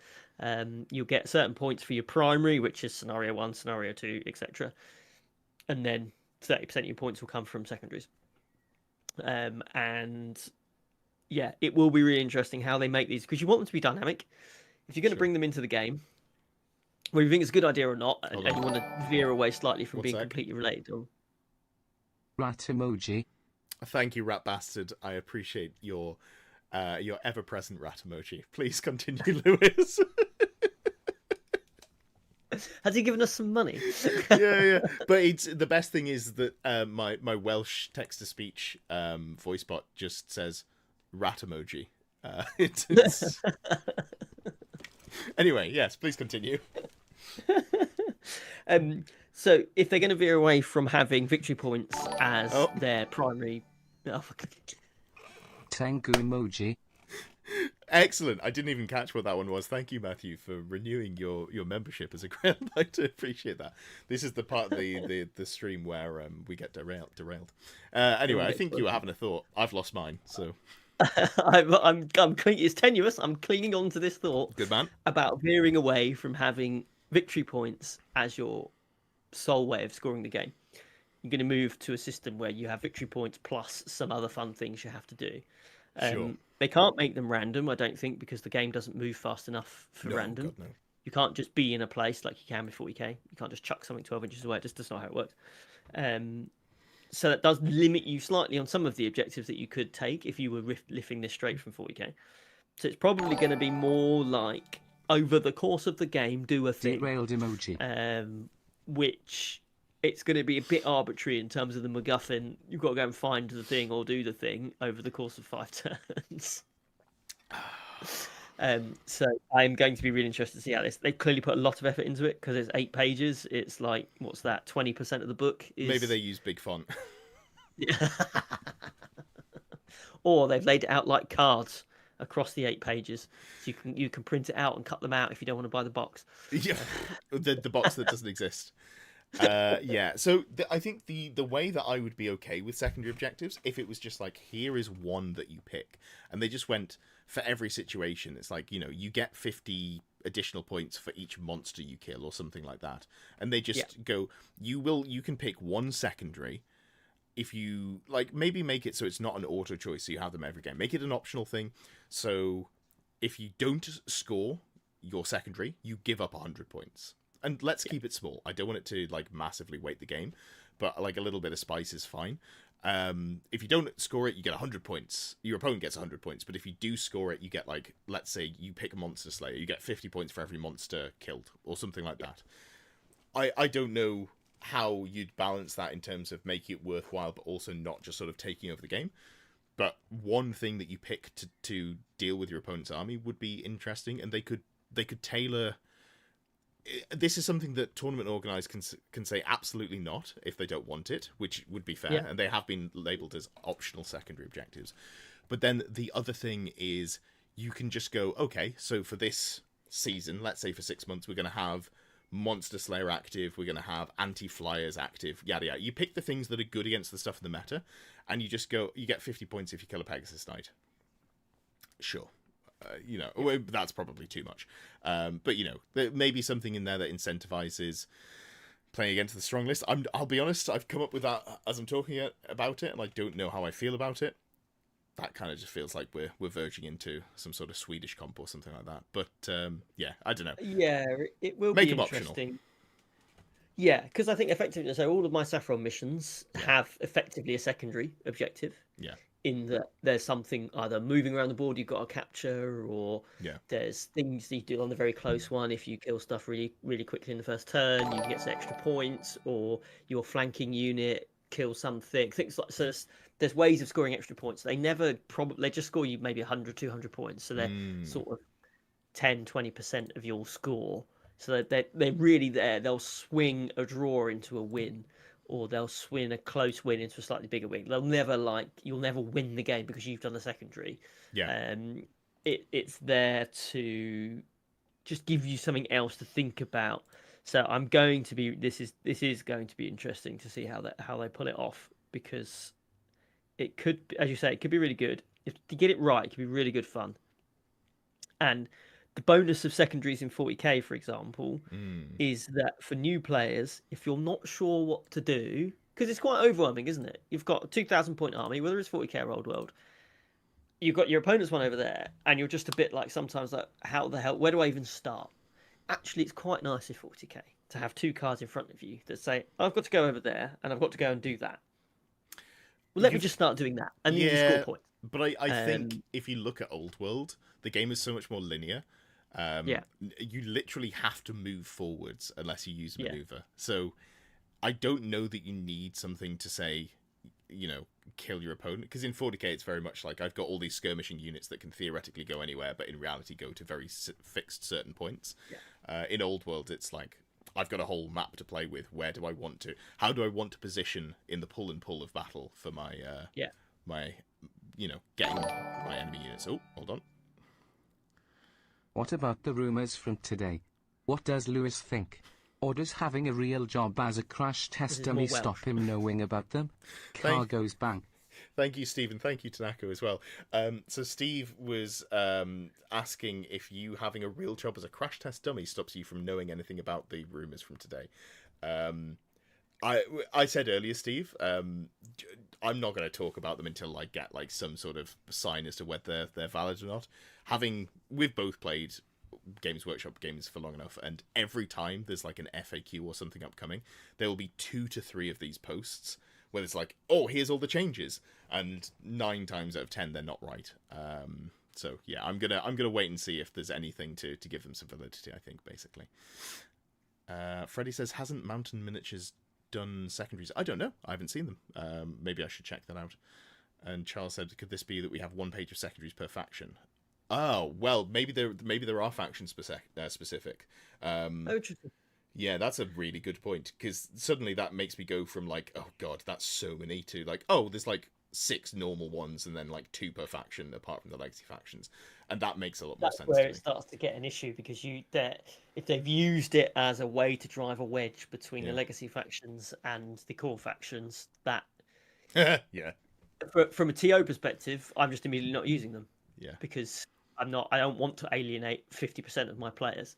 You'll get certain points for your primary, which is scenario 1, scenario 2, etc. And then 30% of your points will come from secondaries. And yeah, it will be really interesting how they make these, because you want them to be dynamic. If you're going to bring them into the game, whether you think it's a good idea or not, and you want to veer away slightly from being completely related. Rat emoji. Thank you, Rat Bastard. I appreciate your ever-present rat emoji. Please continue, Lewis. Has he given us some money? Yeah. But the best thing is that my Welsh text-to-speech voice bot just says rat emoji. It's... Anyway, yes, please continue. So if they're going to veer away from having victory points as their primary... Tengu emoji. Excellent. I didn't even catch what that one was. Thank you, Matthew, for renewing your membership as a Grand Knight. I appreciate that. This is the part of the stream where we get derailed. Anyway, I think you were having a thought. I've lost mine, so I'm clean, it's tenuous. I'm clinging on to this thought. good man. About veering away from having victory points as your sole way of scoring the game. You're going to move to a system where you have victory points plus some other fun things you have to do. Sure. They can't make them random, I don't think, because the game doesn't move fast enough for random. God, no. You can't just be in a place like you can with 40k. You can't just chuck something 12 inches away. It just does not how it works. So that does limit you slightly on some of the objectives that you could take if you were lifting this straight from 40k. So it's probably going to be more like, over the course of the game, do a thing. Derailed emoji. Which it's going to be a bit arbitrary in terms of the MacGuffin. You've got to go and find the thing or do the thing over the course of 5 turns. So I'm going to be really interested to see how this. They clearly put a lot of effort into it because it's 8 pages. It's like, what's that? 20% of the book is. Maybe they use big font. Yeah. Or they've laid it out like cards across the 8 pages, so you can print it out and cut them out if you don't want to buy the box. Yeah, the box that doesn't exist. Yeah, so I think the way that I would be okay with secondary objectives, if it was just like, here is one that you pick, and they just went for every situation. It's like, you get 50 additional points for each monster you kill or something like that, and they just go, you can pick one secondary. If you like, maybe make it so it's not an auto choice, so you have them every game. Make it an optional thing, so if you don't score your secondary, you give up 100 points. And let's keep it small. I don't want it to like massively weight the game, but like a little bit of spice is fine. If you don't score it, you get 100 points. Your opponent gets 100 points, but if you do score it, you get, like, let's say you pick a monster slayer, you get 50 points for every monster killed or something like that. I don't know how you'd balance that in terms of making it worthwhile, but also not just sort of taking over the game. But one thing that you pick to deal with your opponent's army would be interesting, and they could tailor. This is something that tournament organisers can say absolutely not if they don't want it, which would be fair, and they have been labelled as optional secondary objectives. But then the other thing is you can just go, okay, so for this season, let's say for 6 months, we're going to have Monster Slayer active, we're going to have Anti-Flyers active, yada yada. You pick the things that are good against the stuff in the meta, and you just go, you get 50 points if you kill a Pegasus Knight. Sure. That's probably too much. But, there may be something in there that incentivizes playing against the strong list. I'll be honest, I've come up with that as I'm talking about it, and I don't know how I feel about it. That kind of just feels like we're verging into some sort of Swedish comp or something like that. But, I don't know. Yeah, it will Make be them interesting. optional. Yeah, because I think effectively, so all of my Saffron missions have effectively a secondary objective. Yeah. In that there's something either moving around the board you've got to capture, or there's things you do on the very close one. If you kill stuff really, really quickly in the first turn, you get some extra points, or your flanking unit kills something. Things like, so there's ways of scoring extra points. They just score you maybe 100, 200 points. So they're sort of 10, 20% of your score. So they're really there. They'll swing a draw into a win, or they'll swing a close win into a slightly bigger win. You'll never win the game because you've done the secondary. Yeah. It's there to just give you something else to think about. So this is going to be interesting to see how they pull it off, because it could, as you say, it could be really good. If to get it right, it could be really good fun. And the bonus of secondaries in 40k, for example, is that for new players, if you're not sure what to do, because it's quite overwhelming, isn't it? You've got a 2,000 point army, whether it's 40k or Old World. You've got your opponent's one over there, and you're just a bit like sometimes like, how the hell? Where do I even start? Actually, it's quite nice in 40k to have 2 cards in front of you that say, I've got to go over there, and I've got to go and do that. Well, let me just start doing that, and then you score points. But I think if you look at Old World, the game is so much more linear. You literally have to move forwards unless you use maneuver. So I don't know that you need something to say, kill your opponent, because in 40k it's very much like I've got all these skirmishing units that can theoretically go anywhere, but in reality go to very fixed certain points. In Old World it's like I've got a whole map to play with. How do I want to position in the pull and pull of battle for my my getting my enemy units. Oh, hold on. What about the rumors from today? What does Lewis think? Or does having a real job as a crash test dummy stop him knowing about them? Car goes bang. Thank you, Stephen. Thank you, Tanako, as well. So Steve was asking if you having a real job as a crash test dummy stops you from knowing anything about the rumors from today. I said earlier, Steve, I'm not going to talk about them until I get like some sort of sign as to whether they're valid or not. We've both played Games Workshop games for long enough, and every time there's like an FAQ or something upcoming, there will be 2 to 3 of these posts where it's like, oh, here's all the changes, and 9 times out of 10 they're not right. So yeah, I'm gonna wait and see if there's anything to give them some validity. I think basically. Freddie says, hasn't Mountain Miniatures done secondaries? I don't know. I haven't seen them. Maybe I should check that out. And Charles said, could this be that we have 1 page of secondaries per faction? Oh, well, maybe there are faction specific. Interesting. Yeah, that's a really good point, because suddenly that makes me go from like, oh god, that's so many, to like, oh, there's like 6 normal ones and then like 2 per faction apart from the legacy factions, and that makes a lot more sense. That's where it starts to get an issue, because if they've used it as a way to drive a wedge between the legacy factions and the core factions, that yeah, from a TO perspective, I'm just immediately not using them. Yeah, because I don't want to alienate 50% of my players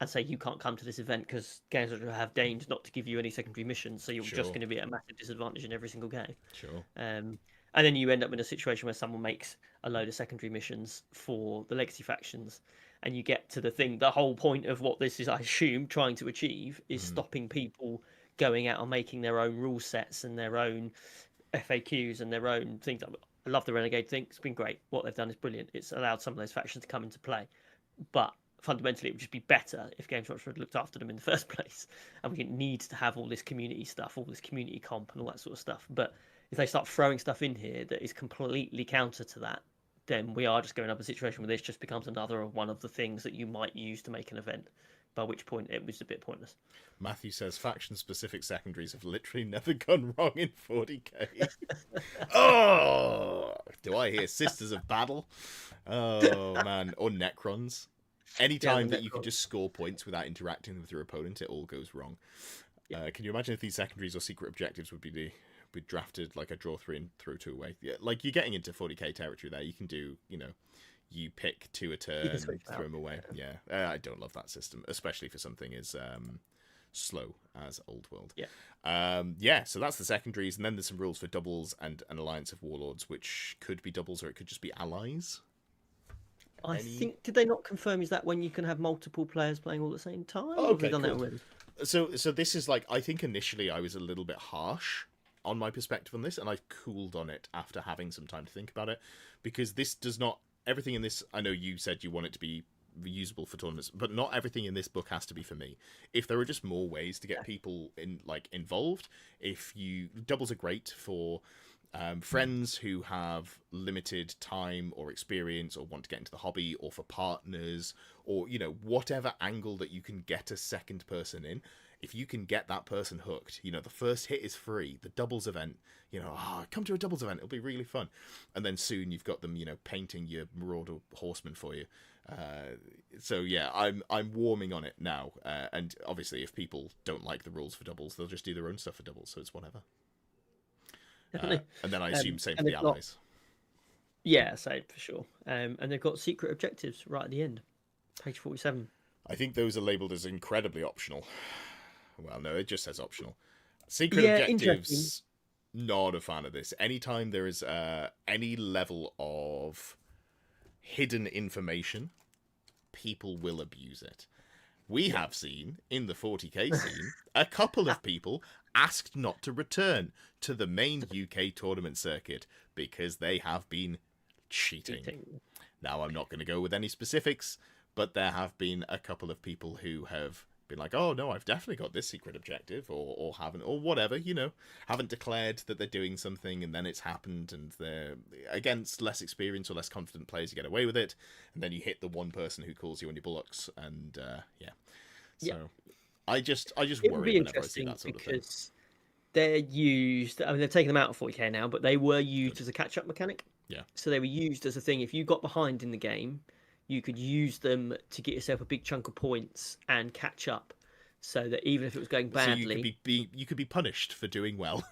and say you can't come to this event because Games Workshop have deigned not to give you any secondary missions, so you're just going to be at a massive disadvantage in every single game. Sure. And then you end up in a situation where someone makes a load of secondary missions for the legacy factions, and you get to the whole point of what this is, I assume, trying to achieve is stopping people going out and making their own rule sets and their own FAQs and their own things. I love the Renegade thing. It's been great. What they've done is brilliant. It's allowed some of those factions to come into play. But fundamentally, it would just be better if Games Workshop had looked after them in the first place. And we didn't need to have all this community stuff, all this community comp and all that sort of stuff. But if they start throwing stuff in here that is completely counter to that, then we are just going to have a situation where this just becomes another one of the things that you might use to make an event, by which point it was a bit pointless. Matthew says faction-specific secondaries have literally never gone wrong in 40k. Oh, do I hear Sisters of Battle? Oh, man. Or Necrons. Anytime that you can just score points without interacting with your opponent, it all goes wrong. Yeah. Can you imagine if these secondaries or secret objectives would be drafted like a draw 3 and throw 2 away? Yeah, like you're getting into 40k territory there. You can do, you pick 2 a turn, throw them away. Yeah, I don't love that system, especially for something as slow as Old World. Yeah. So that's the secondaries, and then there's some rules for doubles and an alliance of warlords, which could be doubles or it could just be allies. I think, did they not confirm is that when you can have multiple players playing all at the same time? Oh, okay, done cool. That already? So this is like, I think initially I was a little bit harsh on my perspective on this, and I cooled on it after having some time to think about it, because this does not, everything in this, I know you said you want it to be usable for tournaments, but not everything in this book has to be for me. If there are just more ways to get people involved, doubles are great for friends who have limited time or experience or want to get into the hobby, or for partners, or whatever angle that you can get a second person in. If you can get that person hooked, the first hit is free. The doubles event, come to a doubles event, it'll be really fun. And then soon you've got them, painting your Marauder horseman for you. So yeah, I'm warming on it now. And obviously, if people don't like the rules for doubles, they'll just do their own stuff for doubles. So it's whatever. And then I assume same for the allies. Yeah, same for sure. And they've got secret objectives right at the end, page 47. I think those are labelled as incredibly optional. Well, no, it just says optional. Secret objectives, not a fan of this. Anytime there is any level of hidden information, people will abuse it. We have seen, in the 40k scene, a couple of people asked not to return to the main UK tournament circuit because they have been cheating. Now, I'm not going to go with any specifics, but there have been a couple of people who have been like, oh, no, I've definitely got this secret objective, or haven't, or whatever, haven't declared that they're doing something, and then it's happened, and they're against less experienced or less confident players, you get away with it, and then you hit the one person who calls you on your bullocks, and So I just worry whenever I see that sort of thing. They're used, they're taking them out of 40k now, but they were used as a catch-up mechanic. Yeah. So they were used as a thing. If you got behind in the game, you could use them to get yourself a big chunk of points and catch up. So that even if it was going badly, so you could be punished for doing well.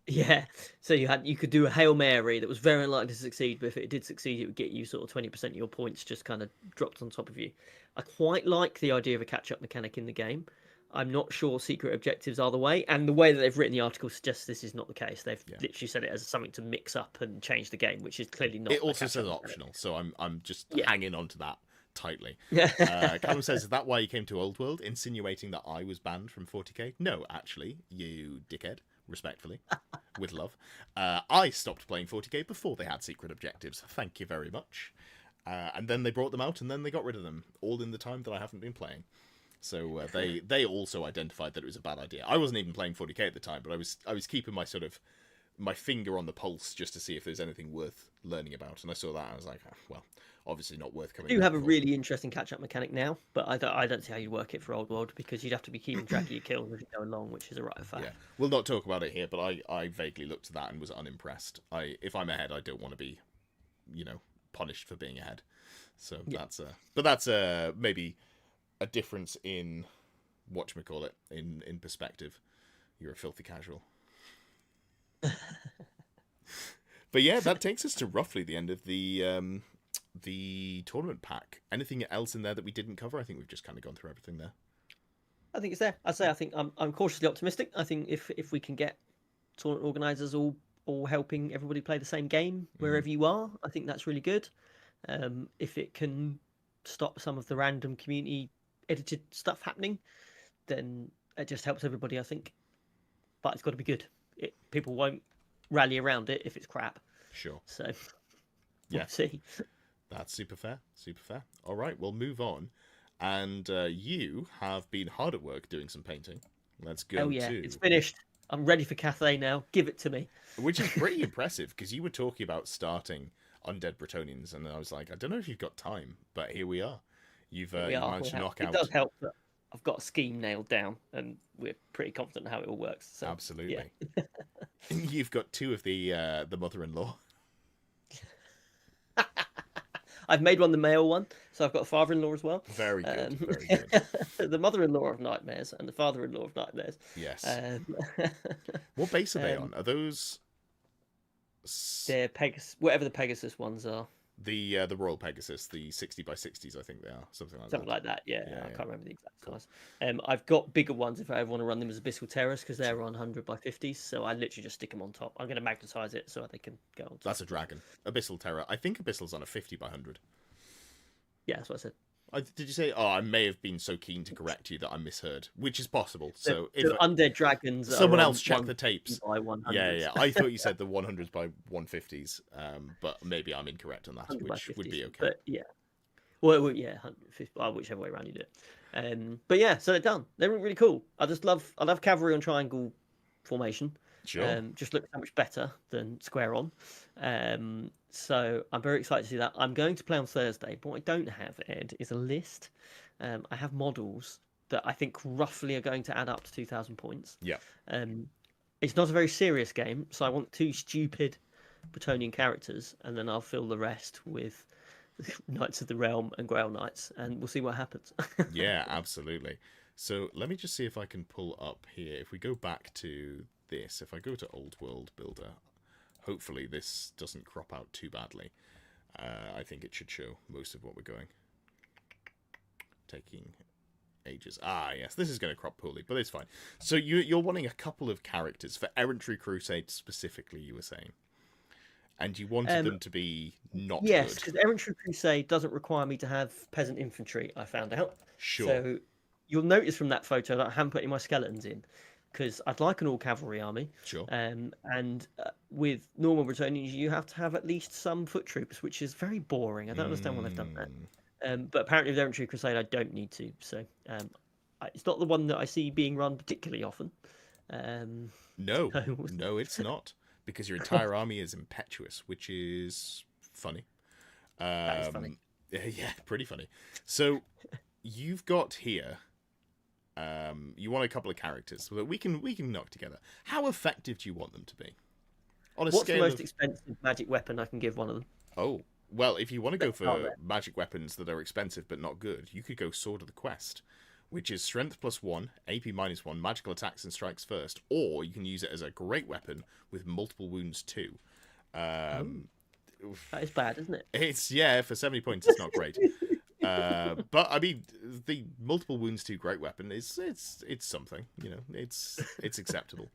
yeah. So you could do a Hail Mary that was very unlikely to succeed, but if it did succeed, it would get you sort of 20% of your points just kind of dropped on top of you. I quite like the idea of a catch-up mechanic in the game. I'm not sure secret objectives are the way, and the way that they've written the article suggests this is not the case. They've literally said it as something to mix up and change the game, which is clearly not. It also says optional, so I'm just hanging on to that tightly. Callum says, is that why you came to Old World, insinuating that I was banned from 40k? No, actually, you dickhead. Respectfully, with love. I stopped playing 40k before they had secret objectives. Thank you very much. And then they brought them out, and then they got rid of them, all in the time that I haven't been playing. So they also identified that it was a bad idea. I wasn't even playing 40k at the time, but I was keeping my finger on the pulse just to see if there's anything worth learning about. And I saw that, and I was like, well, obviously not worth coming. You have a really interesting catch-up mechanic now, but I don't see how you'd work it for Old World, because you'd have to be keeping track of your kills as you go along, which is a right of fact. Yeah, we'll not talk about it here, but I vaguely looked at that and was unimpressed. If I'm ahead, I don't want to be, punished for being ahead. So that's maybe a difference in whatchamacallit, in perspective. You're a filthy casual. But yeah, that takes us to roughly the end of the tournament pack. Anything else in there that we didn't cover? I think we've just kind of gone through everything there. I think it's there. I think I'm cautiously optimistic. I think if we can get tournament organisers all helping everybody play the same game wherever you are, I think that's really good. If it can stop some of the random community edited stuff happening, then it just helps everybody, I think. But it's got to be good. People won't rally around it if it's crap. Sure. So we'll see. That's super fair. Super fair. All right, we'll move on. And you have been hard at work doing some painting. Let's go. Oh yeah, it's finished. I'm ready for Cathay now. Give it to me. Which is pretty impressive, because you were talking about starting Undead Bretonians, and I was like, I don't know if you've got time, but here we are. You've managed to knock out. It does help that I've got a scheme nailed down, and we're pretty confident how it all works. So, absolutely. Yeah. You've got two of the mother-in-law. I've made one the male one, so I've got a father-in-law as well. Very good, very good. The mother-in-law of nightmares and the father-in-law of nightmares. Yes. What base are they on? Are those? They're Pegasus, whatever the Pegasus ones are. The Royal Pegasus, the 60x60s, I think they are, something like that. Yeah, I can't remember the exact size. I've got bigger ones if I ever want to run them as Abyssal Terrors, because they're on 100x50s. So I literally just stick them on top. I'm going to magnetize it so they can go on top. That's a dragon, Abyssal Terror. I think Abyssal's on a 50x100. Yeah, that's what I said. Did you say? Oh, I may have been so keen to correct you that I misheard, which is possible. So if Undead Dragons, someone else check the tapes. By 100s. Yeah. I thought you said the 100s by 150s, but maybe I'm incorrect on that, which would be okay. But yeah, well, yeah, 150, whichever way around you do it. But yeah, so they're done. They're really cool. I love cavalry on triangle formation. Sure. Just looks so much better than square on. So I'm very excited to see that. I'm going to play on Thursday, but what I don't have, Ed, is a list. I have models that I think roughly are going to add up to 2,000 points. Yeah. It's not a very serious game, so I want 2 stupid Bretonian characters, and then I'll fill the rest with Knights of the Realm and Grail Knights, and we'll see what happens. Yeah, absolutely. So let me just see if I can pull up here. If we go back to this, if I go to Old World Builder, hopefully this doesn't crop out too badly. I think it should show most of what we're going. Taking ages. Ah, yes, this is going to crop poorly, but it's fine. So you're wanting a couple of characters for Errantry Crusade specifically, you were saying. And you wanted them to be not good. Yes, because Errantry Crusade doesn't require me to have peasant infantry, I found out. Sure. So you'll notice from that photo that I haven't put any of my skeletons in, because I'd like an all-cavalry army. Sure. And with normal Bretonians, you have to have at least some foot troops, which is very boring. I don't understand why they've done that. But apparently with Errantry Crusade, I don't need to. So it's not the one that I see being run particularly often. No, it's not. Because your entire army is impetuous, which is funny. That is funny. Yeah, pretty funny. So you've got here. You want a couple of characters that we can knock together. How effective do you want them to be? On a What's the scale most of... expensive magic weapon I can give one of them? Oh, well, if you want to go Let's start for there. magic weapons that are expensive but not good, you could go Sword of the Quest, which is strength +1, AP -1, magical attacks and strikes first, or you can use it as a great weapon with multiple wounds too. That is bad, isn't it? It's, yeah, for 70 points, it's not great. But I mean, the multiple wounds 2 great weapon is it's something, you know, it's acceptable.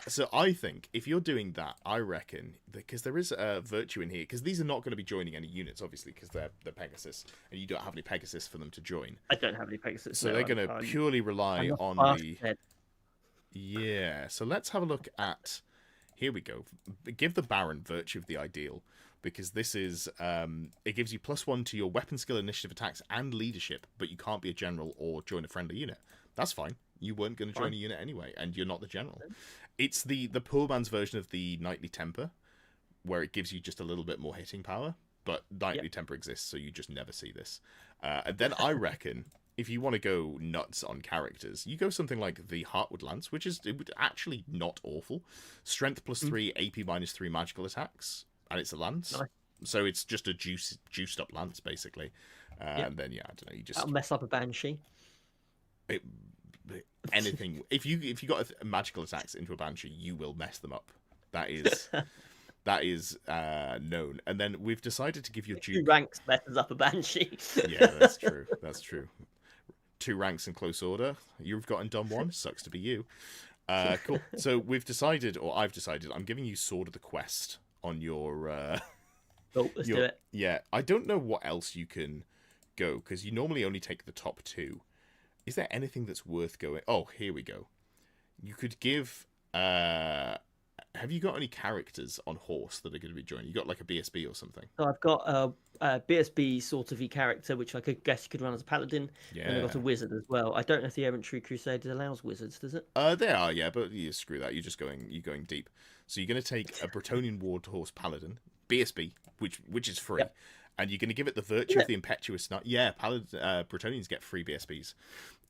So I think if you're doing that, I reckon, because there is a virtue in here, because these are not going to be joining any units, obviously, because they're Pegasus, and you don't have any Pegasus for them to join. I don't have any Pegasus. So No, they're going to purely rely on the... Head. Yeah, so let's have a look at... Here we go. Give the Baron Virtue of the Ideal, because this is... it gives you +1 to your weapon skill, initiative, attacks, and leadership, but you can't be a general or join a friendly unit. That's fine. You weren't going to join a unit anyway, and you're not the general. It's the poor man's version of the Knightly Temper, where it gives you just a little bit more hitting power, but Knightly Temper exists, so you just never see this. And then I reckon, if you want to go nuts on characters, you go something like the Heartwood Lance, which is actually not awful. Strength +3, AP -3 magical attacks, and it's a lance. Nice. So it's just a juiced up lance, basically. And then, yeah, I don't know, you just... That'll mess up a Banshee. Anything, if you got a magical attacks into a Banshee, you will mess them up. That is known. And then we've decided to give your Duke... 2 ranks messes up a Banshee. Yeah, that's true. That's true. 2 ranks in close order. You've got and done 1. Sucks to be you. Cool. So we've decided, or I've decided, I'm giving you Sword of the Quest on your... Oh, let's do it. Yeah, I don't know what else you can go, because you normally only take the top 2. Is there anything that's worth going? Oh, here we go. You could give... have you got any characters on horse that are going to be joining? You got like a BSB or something? So I've got a BSB sort of character, which I could guess you could run as a paladin. Yeah. And I've got a wizard as well. I don't know if the Errantry Crusaders allows wizards, does it? They are, yeah, but you screw that. You're going deep. So you're going to take a Bretonian Warhorse Paladin, BSB, which is free. Yep. And you're going to give it the Virtue of the Impetuous Knight. Yeah, Bretonians get free BSBs.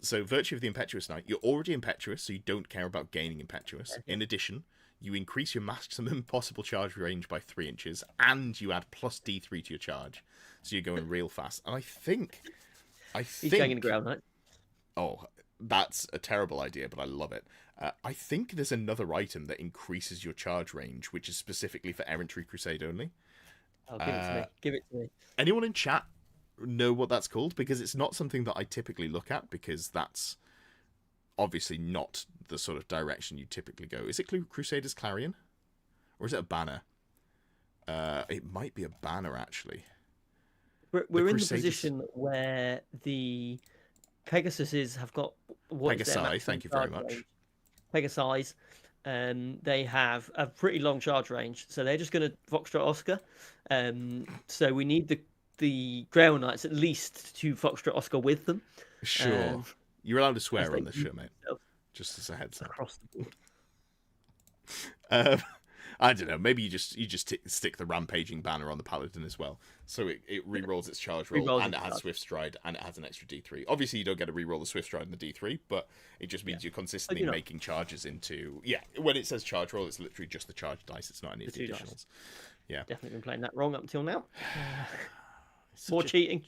So Virtue of the Impetuous Knight. You're already impetuous, so you don't care about gaining impetuous. Okay. In addition, you increase your maximum possible charge range by 3 inches, and you add +D3 to your charge. So you're going real fast. And I think... He's going in Ground Knight. Oh, that's a terrible idea, but I love it. I think there's another item that increases your charge range, which is specifically for Errantry Crusade only. Oh, give it to me. Give it to me. Anyone in chat know what that's called? Because it's not something that I typically look at, because that's obviously not the sort of direction you typically go. Is it Crusader's Clarion? Or is it a banner? It might be a banner, actually. We're in the position where the Pegasuses have got... Pegasi, thank you very much. Pegasi. They have a pretty long charge range, so they're just going to Foxtrot Oscar. So we need the Grail Knights at least to Foxtrot Oscar with them. Sure. You're allowed to swear on this show, mate. Just as a heads up. Across the board. I don't know. Maybe you just stick the rampaging banner on the paladin as well, so it re-rolls its charge roll, and it has swift stride, and it has an extra D3. Obviously, you don't get to re-roll the swift stride and the D3, but it just means you're consistently making charges into. Yeah, when it says charge roll, it's literally just the charge dice. It's not any of the additionals. Dice. Yeah, definitely been playing that wrong up until now. More cheating.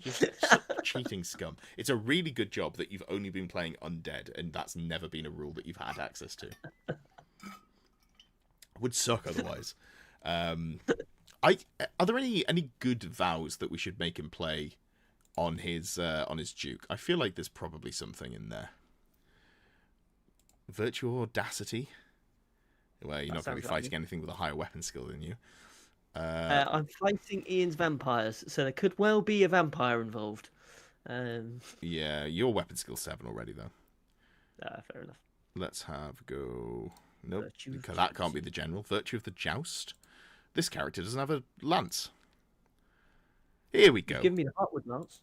Cheating scum. It's a really good job that you've only been playing Undead, and that's never been a rule that you've had access to. Would suck otherwise. Are there any good vows that we should make him play on his Duke? I feel like there's probably something in there. Virtual Audacity. Well, you're not going to be fighting anything with a higher weapon skill than you. I'm fighting Ian's vampires, so there could well be a vampire involved. Yeah, your weapon skill's 7 already, though. Fair enough. Let's have go. Nope, because that can't be the general. Virtue of the Joust. This character doesn't have a lance. Here we go. Give me the Heartwood Lance.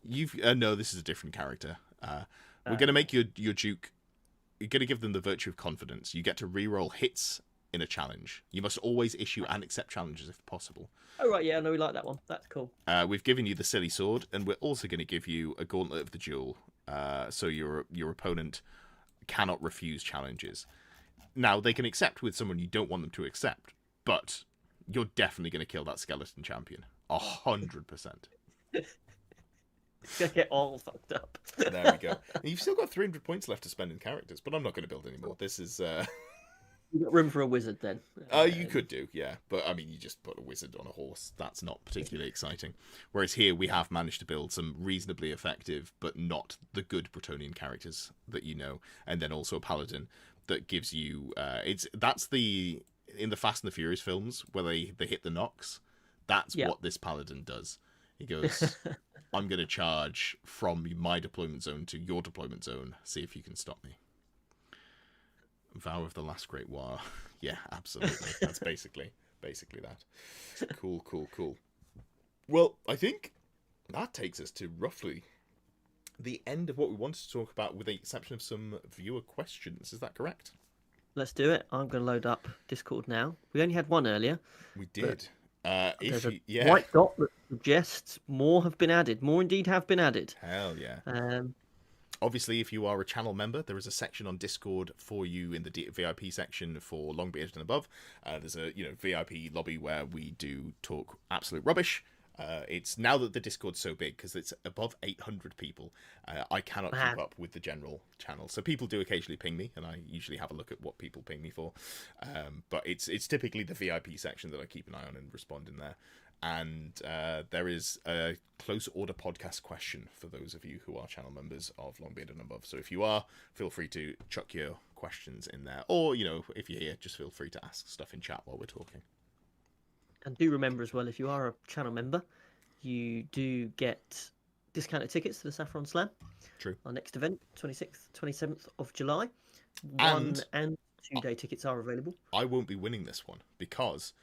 No, this is a different character. We're going to make your Duke. You're going to give them the Virtue of Confidence. You get to reroll hits in a challenge. You must always issue and accept challenges if possible. Oh right, yeah, no, we like that one. That's cool. We've given you the Silly Sword, and we're also going to give you a Gauntlet of the Duel, so your opponent cannot refuse challenges. Now, they can accept with someone you don't want them to accept, but you're definitely going to kill that skeleton champion. 100%. It's gonna get all fucked up. There we go. And you've still got 300 points left to spend in characters, but I'm not going to build anymore. This is... You've got room for a wizard then. You could do, yeah. But, I mean, you just put a wizard on a horse. That's not particularly exciting. Whereas here, we have managed to build some reasonably effective, but not the good Bretonian characters that you know. And then also a paladin that gives you... That's the... In the Fast and the Furious films, where they hit the knocks, that's what this paladin does. He goes... I'm going to charge from my deployment zone to your deployment zone. See if you can stop me. Vow of the Last Great War. Yeah, absolutely. That's basically that. Cool. Well, I think that takes us to roughly the end of what we wanted to talk about, with the exception of some viewer questions. Is that correct? Let's do it. I'm going to load up Discord now. We only had one earlier. We did. There's a white dot that suggests more have been added. More indeed have been added. Hell yeah. Obviously, if you are a channel member, there is a section on Discord for you in the VIP section for Longbeard and above. There's a VIP lobby where we do talk absolute rubbish. It's now that the Discord's so big, because it's above 800 people, I cannot keep up with the general channel. So people do occasionally ping me, and I usually have a look at what people ping me for. But it's typically the VIP section that I keep an eye on and respond in there. And there is a close order podcast question for those of you who are channel members of Longbeard and above. So if you are, feel free to chuck your questions in there. Or, if you're here, just feel free to ask stuff in chat while we're talking. And do remember as well, if you are a channel member, you do get discounted tickets to the Saffron Slam. True. Our next event, 26th, 27th of July. 1 and 2 day tickets are available. I won't be winning this one because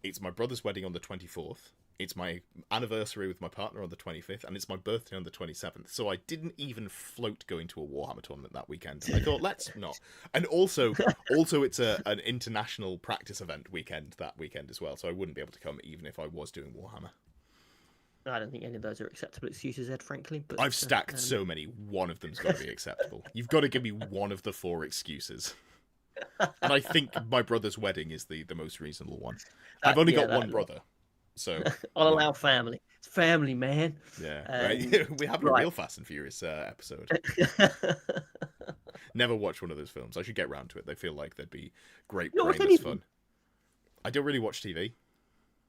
it's my brother's wedding on the 24th. It's my anniversary with my partner on the 25th, and it's my birthday on the 27th. So I didn't even float going to a Warhammer tournament that weekend. I thought, let's not. And also it's an international practice event that weekend as well. So I wouldn't be able to come even if I was doing Warhammer. I don't think any of those are acceptable excuses, Ed, frankly. But I've stacked so many. One of them's got to be acceptable. You've got to give me one of the 4 excuses. And I think my brother's wedding is the most reasonable one. I've only got one brother. So I'll allow family. It's family, man. Yeah, right. We have a real Fast and Furious episode. Never watched one of those films. I should get round to it. They feel like they'd be great brainless fun. I don't really watch TV.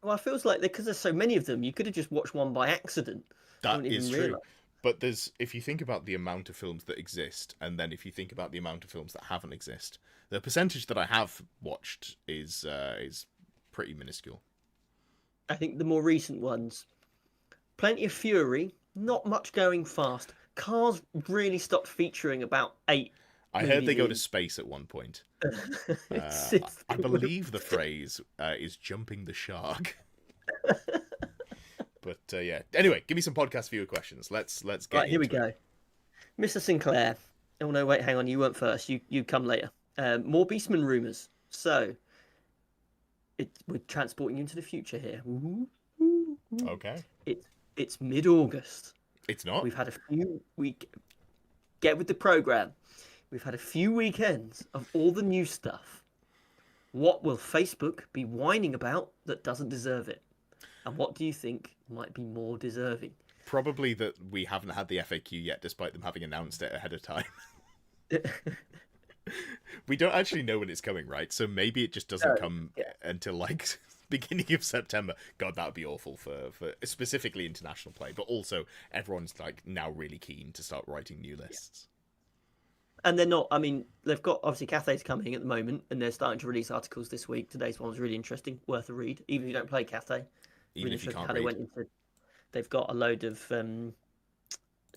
Well, it feels like because there's so many of them, you could have just watched one by accident. That is true. But if you think about the amount of films that exist, and then if you think about the amount of films that haven't exist, the percentage that I have watched is pretty minuscule. I think the more recent ones, plenty of Fury, not much going fast. Cars really stopped featuring about 8. I heard they go to space at one point. I believe the phrase is jumping the shark. But yeah. Anyway, give me some podcast viewer questions. Let's get right. Here we go. Mr. Sinclair. Oh no, wait, hang on. You weren't first. You come later. More Beastmen rumours. So, we're transporting you into the future here. Okay. It's mid-August. It's not. We've had a few get with the program. We've had a few weekends of all the new stuff. What will Facebook be whining about that doesn't deserve it? And what do you think might be more deserving? Probably that we haven't had the FAQ yet, despite them having announced it ahead of time. We don't actually know when it's coming, right? So maybe it just doesn't come until like beginning of September. God, that would be awful for specifically international play, but also everyone's like now really keen to start writing new lists. And they're not, I mean, they've got, obviously, Cathay's coming at the moment, and they're starting to release articles this week. Today's one was really interesting, worth a read, even if you don't play Cathay. Even if you can't read. They've got a load of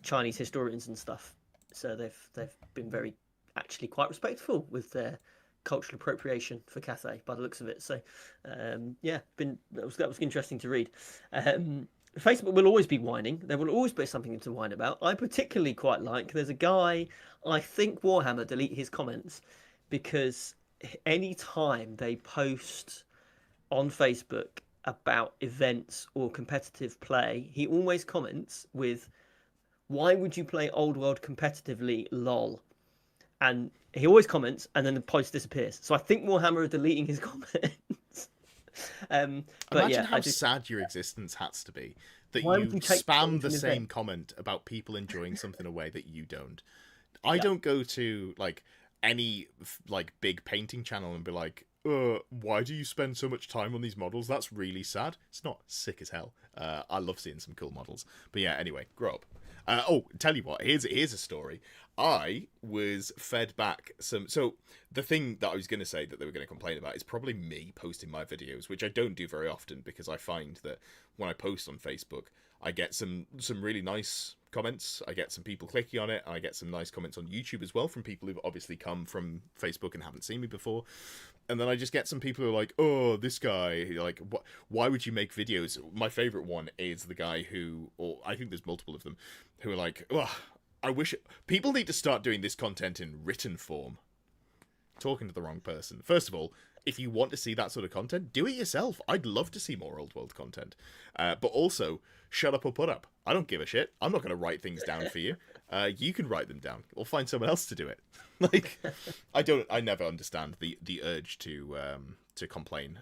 Chinese historians and stuff. So they've been actually quite respectful with their cultural appropriation for Cathay, by the looks of it. So, that was interesting to read. Facebook will always be whining. There will always be something to whine about. I particularly quite like, there's a guy, I think Warhammer delete his comments, because any time they post on Facebook about events or competitive play, he always comments with, "Why would you play Old World competitively, lol?" And he always comments, and then the post disappears. So I think Warhammer are deleting his comments. But Imagine yeah, how sad your existence has to be that Why you would you take spam something the from an same event? comment about people enjoying something a way that you don't. I Yeah. don't go to like any like big painting channel and be like, why do you spend so much time on these models? That's really sad. It's not, sick as hell. I love seeing some cool models. But yeah, anyway, grow up. Tell you what, here's a story. I was fed back some. So the thing that I was going to say that they were going to complain about is probably me posting my videos, which I don't do very often because I find that when I post on Facebook, I get some really nice comments. I get some people clicking on it, and I get some nice comments on YouTube as well from people who've obviously come from Facebook and haven't seen me before. And then I just get some people who are like, "Oh, this guy, like, what? Why would you make videos?" My favorite one is the guy who, or I think there's multiple of them, who are like, "Oh, I wish people need to start doing this content in written form." Talking to the wrong person. First of all, if you want to see that sort of content, do it yourself. I'd love to see more old world content. But also, shut up or put up. I don't give a shit. I'm not going to write things down for you. You can write them down, or find someone else to do it. Like, I never understand the urge to complain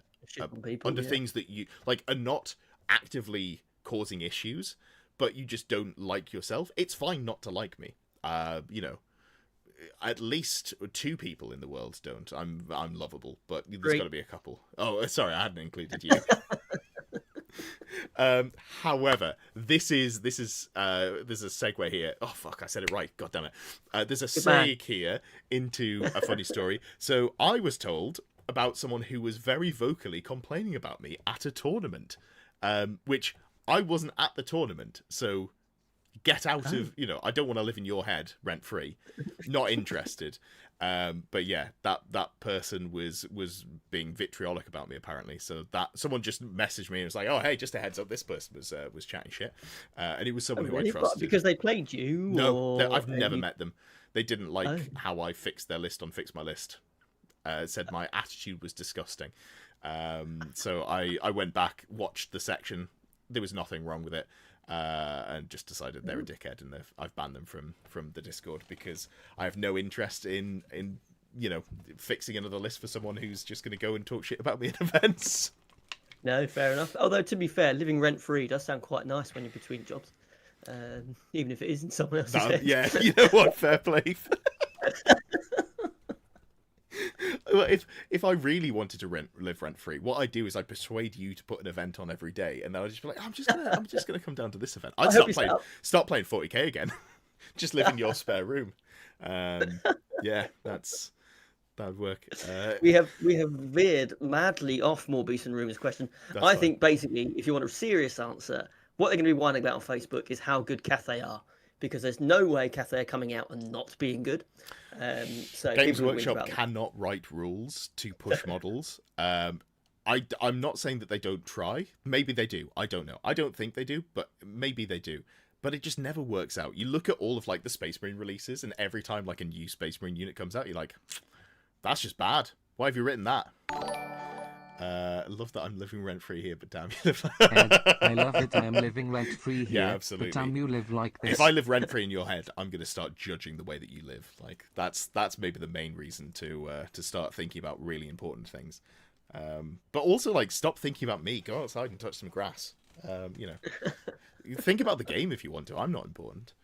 People, under things that you like are not actively causing issues, but you just don't like yourself. It's fine not to like me. You know, at least 2 people in the world don't. I'm lovable, but there's got to be a couple. Oh, sorry, I hadn't included you. However, there's a segue here. Oh fuck, I said it right. God damn it. There's a seg here into a funny story. So I was told about someone who was very vocally complaining about me at a tournament, which I wasn't at the tournament. So get out of, I don't want to live in your head rent free. Not interested. But yeah, that person was being vitriolic about me apparently. So that someone just messaged me and was like, "Oh hey, just a heads up, this person was chatting shit," and it was someone who I trusted. Because they played you? No, I've never met them. They didn't like how I fixed their list on Fix My List. Said my attitude was disgusting. So I went back, watched the section. There was nothing wrong with it. And just decided they're a dickhead, and I've banned them from the Discord because I have no interest in fixing another list for someone who's just going to go and talk shit about me at events. No, fair enough. Although to be fair, living rent free does sound quite nice when you're between jobs, even if it isn't someone else's head. Yeah, you know what? Fair play. If I really wanted to live rent free, what I do is I persuade you to put an event on every day, and then I just be like, I'm just gonna come down to this event. I'd start playing 40k again. Just live in your spare room. Yeah, that'd work. We have veered madly off more Beast and Rumors question. I think basically, if you want a serious answer, what they're going to be whining about on Facebook is how good Cathay are, because there's no way Cathay are coming out and not being good. So Games Workshop cannot write rules to push models. I'm not saying that they don't try. Maybe they do. I don't know. I don't think they do, but maybe they do. But it just never works out. You look at all of like the Space Marine releases, and every time like a new Space Marine unit comes out, you're like, that's just bad. Why have you written that? I love that I'm living rent free here, but damn you live. I love that I'm living rent free here. Yeah, absolutely. But damn you live like this. If I live rent free in your head, I'm going to start judging the way that you live. Like that's maybe the main reason to start thinking about really important things. But also like stop thinking about me. Go outside and touch some grass. You think about the game if you want to. I'm not important.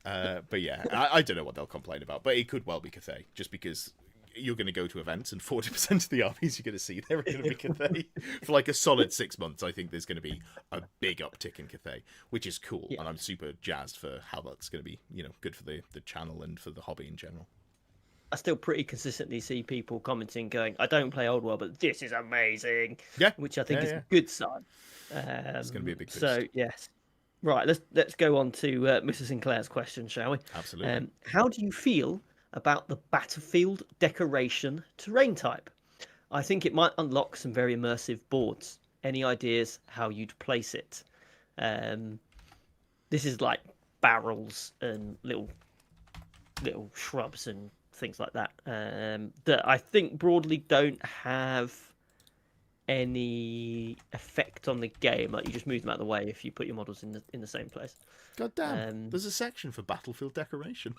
But yeah, I don't know what they'll complain about. But it could well be Cathay, just because you're going to go to events and 40% of the armies you're going to see there are going to be Cathay. For like a solid 6 months, I think there's going to be a big uptick in Cathay, which is cool. Yeah. And I'm super jazzed for how that's going to be, good for the channel and for the hobby in general. I still pretty consistently see people commenting going, I don't play Old World, but this is amazing. Yeah. Which I think is a good sign. It's going to be a big boost. So, yes. Right, let's go on to Mr. Sinclair's question, shall we? Absolutely. How do you feel about the battlefield decoration terrain type? I think it might unlock some very immersive boards. Any ideas how you'd place it? This is like barrels and little shrubs and things like that that I think broadly don't have any effect on the game. Like you just move them out of the way if you put your models in the same place. God damn! There's a section for battlefield decoration.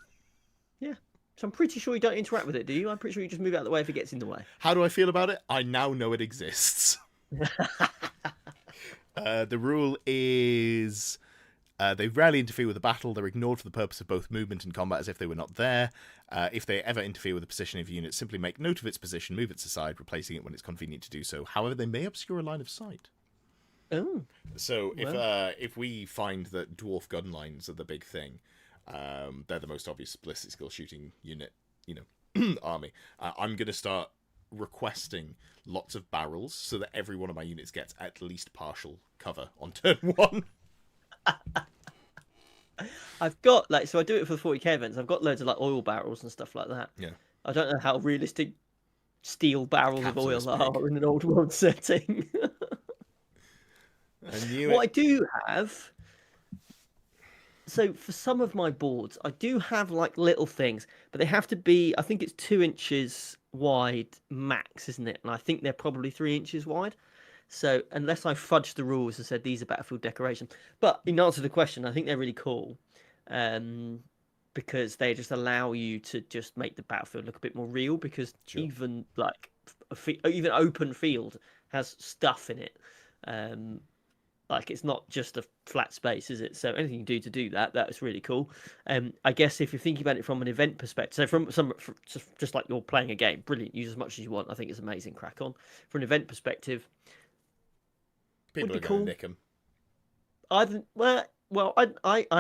Yeah. So I'm pretty sure you don't interact with it, do you? I'm pretty sure you just move out of the way if it gets in the way. How do I feel about it? I now know it exists. The rule is they rarely interfere with the battle. They're ignored for the purpose of both movement and combat as if they were not there. If they ever interfere with the position of a unit, simply make note of its position, move it aside, replacing it when it's convenient to do so. However, they may obscure a line of sight. Oh. So Well. if we find that dwarf gun lines are the big thing, they're the most obvious ballistic skill shooting unit, army. I'm going to start requesting lots of barrels so that every one of my units gets at least partial cover on turn 1. I've got so I do it for the 40k events. I've got loads of like oil barrels and stuff like that. Yeah. I don't know how realistic steel barrels of oil Capitalist pig. are in an old world setting. I knew What I it. do have, so for some of my boards, I do have like little things, but they have to be. I think it's 2 inches wide max, isn't it? And I think they're probably 3 inches wide. So unless I fudged the rules and said these are battlefield decoration, but in answer to the question, I think they're really cool, because they just allow you to just make the battlefield look a bit more real. Because Sure. even like even open field has stuff in it. Like it's not just a flat space, is it? So anything you do to do that, that is really cool. I guess if you're thinking about it from an event perspective, so from just like you're playing a game, brilliant, use as much as you want. I think it's amazing, crack on. From an event perspective, would People be are going to cool. nick them. I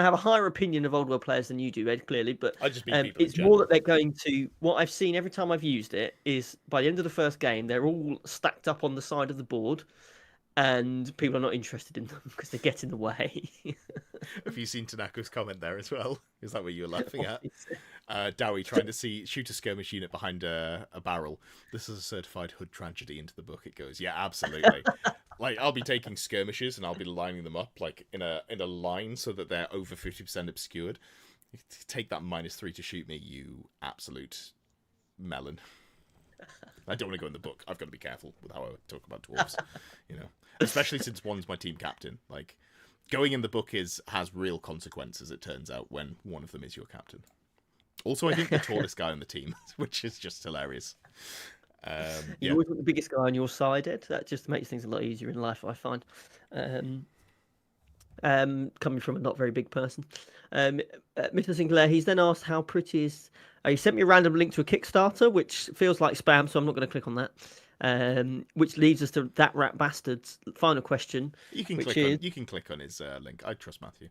have a higher opinion of old world players than you do, Ed, clearly, but I just mean people in it's more general. that they're going to. What I've seen every time I've used it is by the end of the first game, they're all stacked up on the side of the board, and people are not interested in them because they get in the way. Have you seen Tanako's comment there as well? Is that what you were laughing at? Dowie trying to shoot a skirmish unit behind a barrel. This is a certified hood tragedy into the book. It goes, yeah, absolutely. Like I'll be taking skirmishes and I'll be lining them up like in a line so that they're over 50% obscured. Take that -3 to shoot me, you absolute melon. I don't want to go in the book. I've got to be careful with how I talk about dwarves, especially since one's my team captain. Like going in the book has real consequences. It turns out when one of them is your captain. Also, I think the tallest guy on the team, which is just hilarious. You always want the biggest guy on your side, Ed. That just makes things a lot easier in life, I find. Coming from a not very big person. Mr. Sinclair, he's then asked how pretty is. He sent me a random link to a Kickstarter, which feels like spam, so I'm not going to click on that. Which leads us to that rat bastard's final question. You can click on his link. I trust Matthew.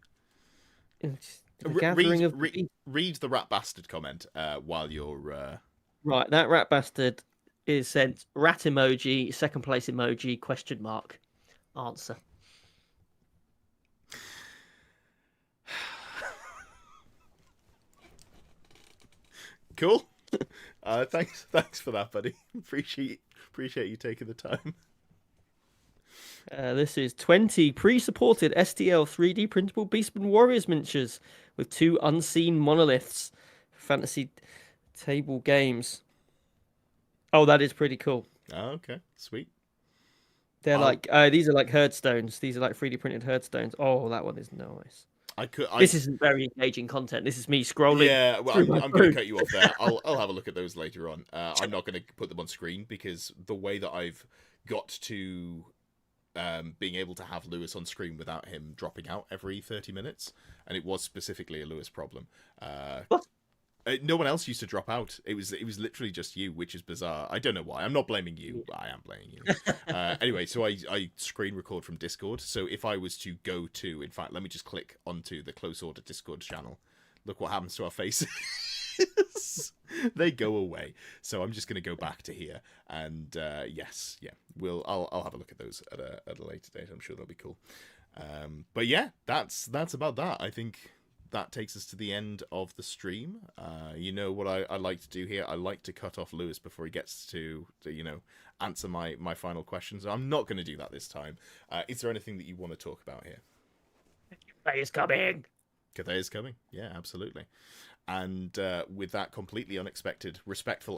Read the rat bastard comment while you're right. That rat bastard is sent rat emoji, second place emoji, question mark, answer. Cool. Thanks for that, buddy. Appreciate you taking the time. This is 20 pre-supported STL 3D printable Beastmen Warriors miniatures with 2 unseen monoliths. Fantasy table games. Oh, that is pretty cool. Oh, okay, sweet. They're these are like herdstones. These are like 3D printed herdstones. Oh, that one is nice. This isn't very engaging content. This is me scrolling. Yeah, well, I'm going to cut you off there. I'll have a look at those later on. I'm not going to put them on screen because the way that I've got to being able to have Lewis on screen without him dropping out every 30 minutes, and it was specifically a Lewis problem. What? No one else used to drop out. It was literally just you, which is bizarre. I don't know why. I'm not blaming you, but I am blaming you. Anyway, so I screen record from Discord. So if I was to go to, in fact, let me just click onto the Close Order Discord channel. Look what happens to our faces. They go away. So I'm just going to go back to here, and yes, yeah, I'll have a look at those at a later date. I'm sure they'll be cool. But yeah, that's about that. I think that takes us to the end of the stream. You know what I like to do here? I like to cut off Lewis before he gets to answer my final questions. I'm not going to do that this time. Is there anything that you want to talk about here? Cathay is coming. Cathay is coming. Yeah, absolutely. And with that completely unexpected, respectful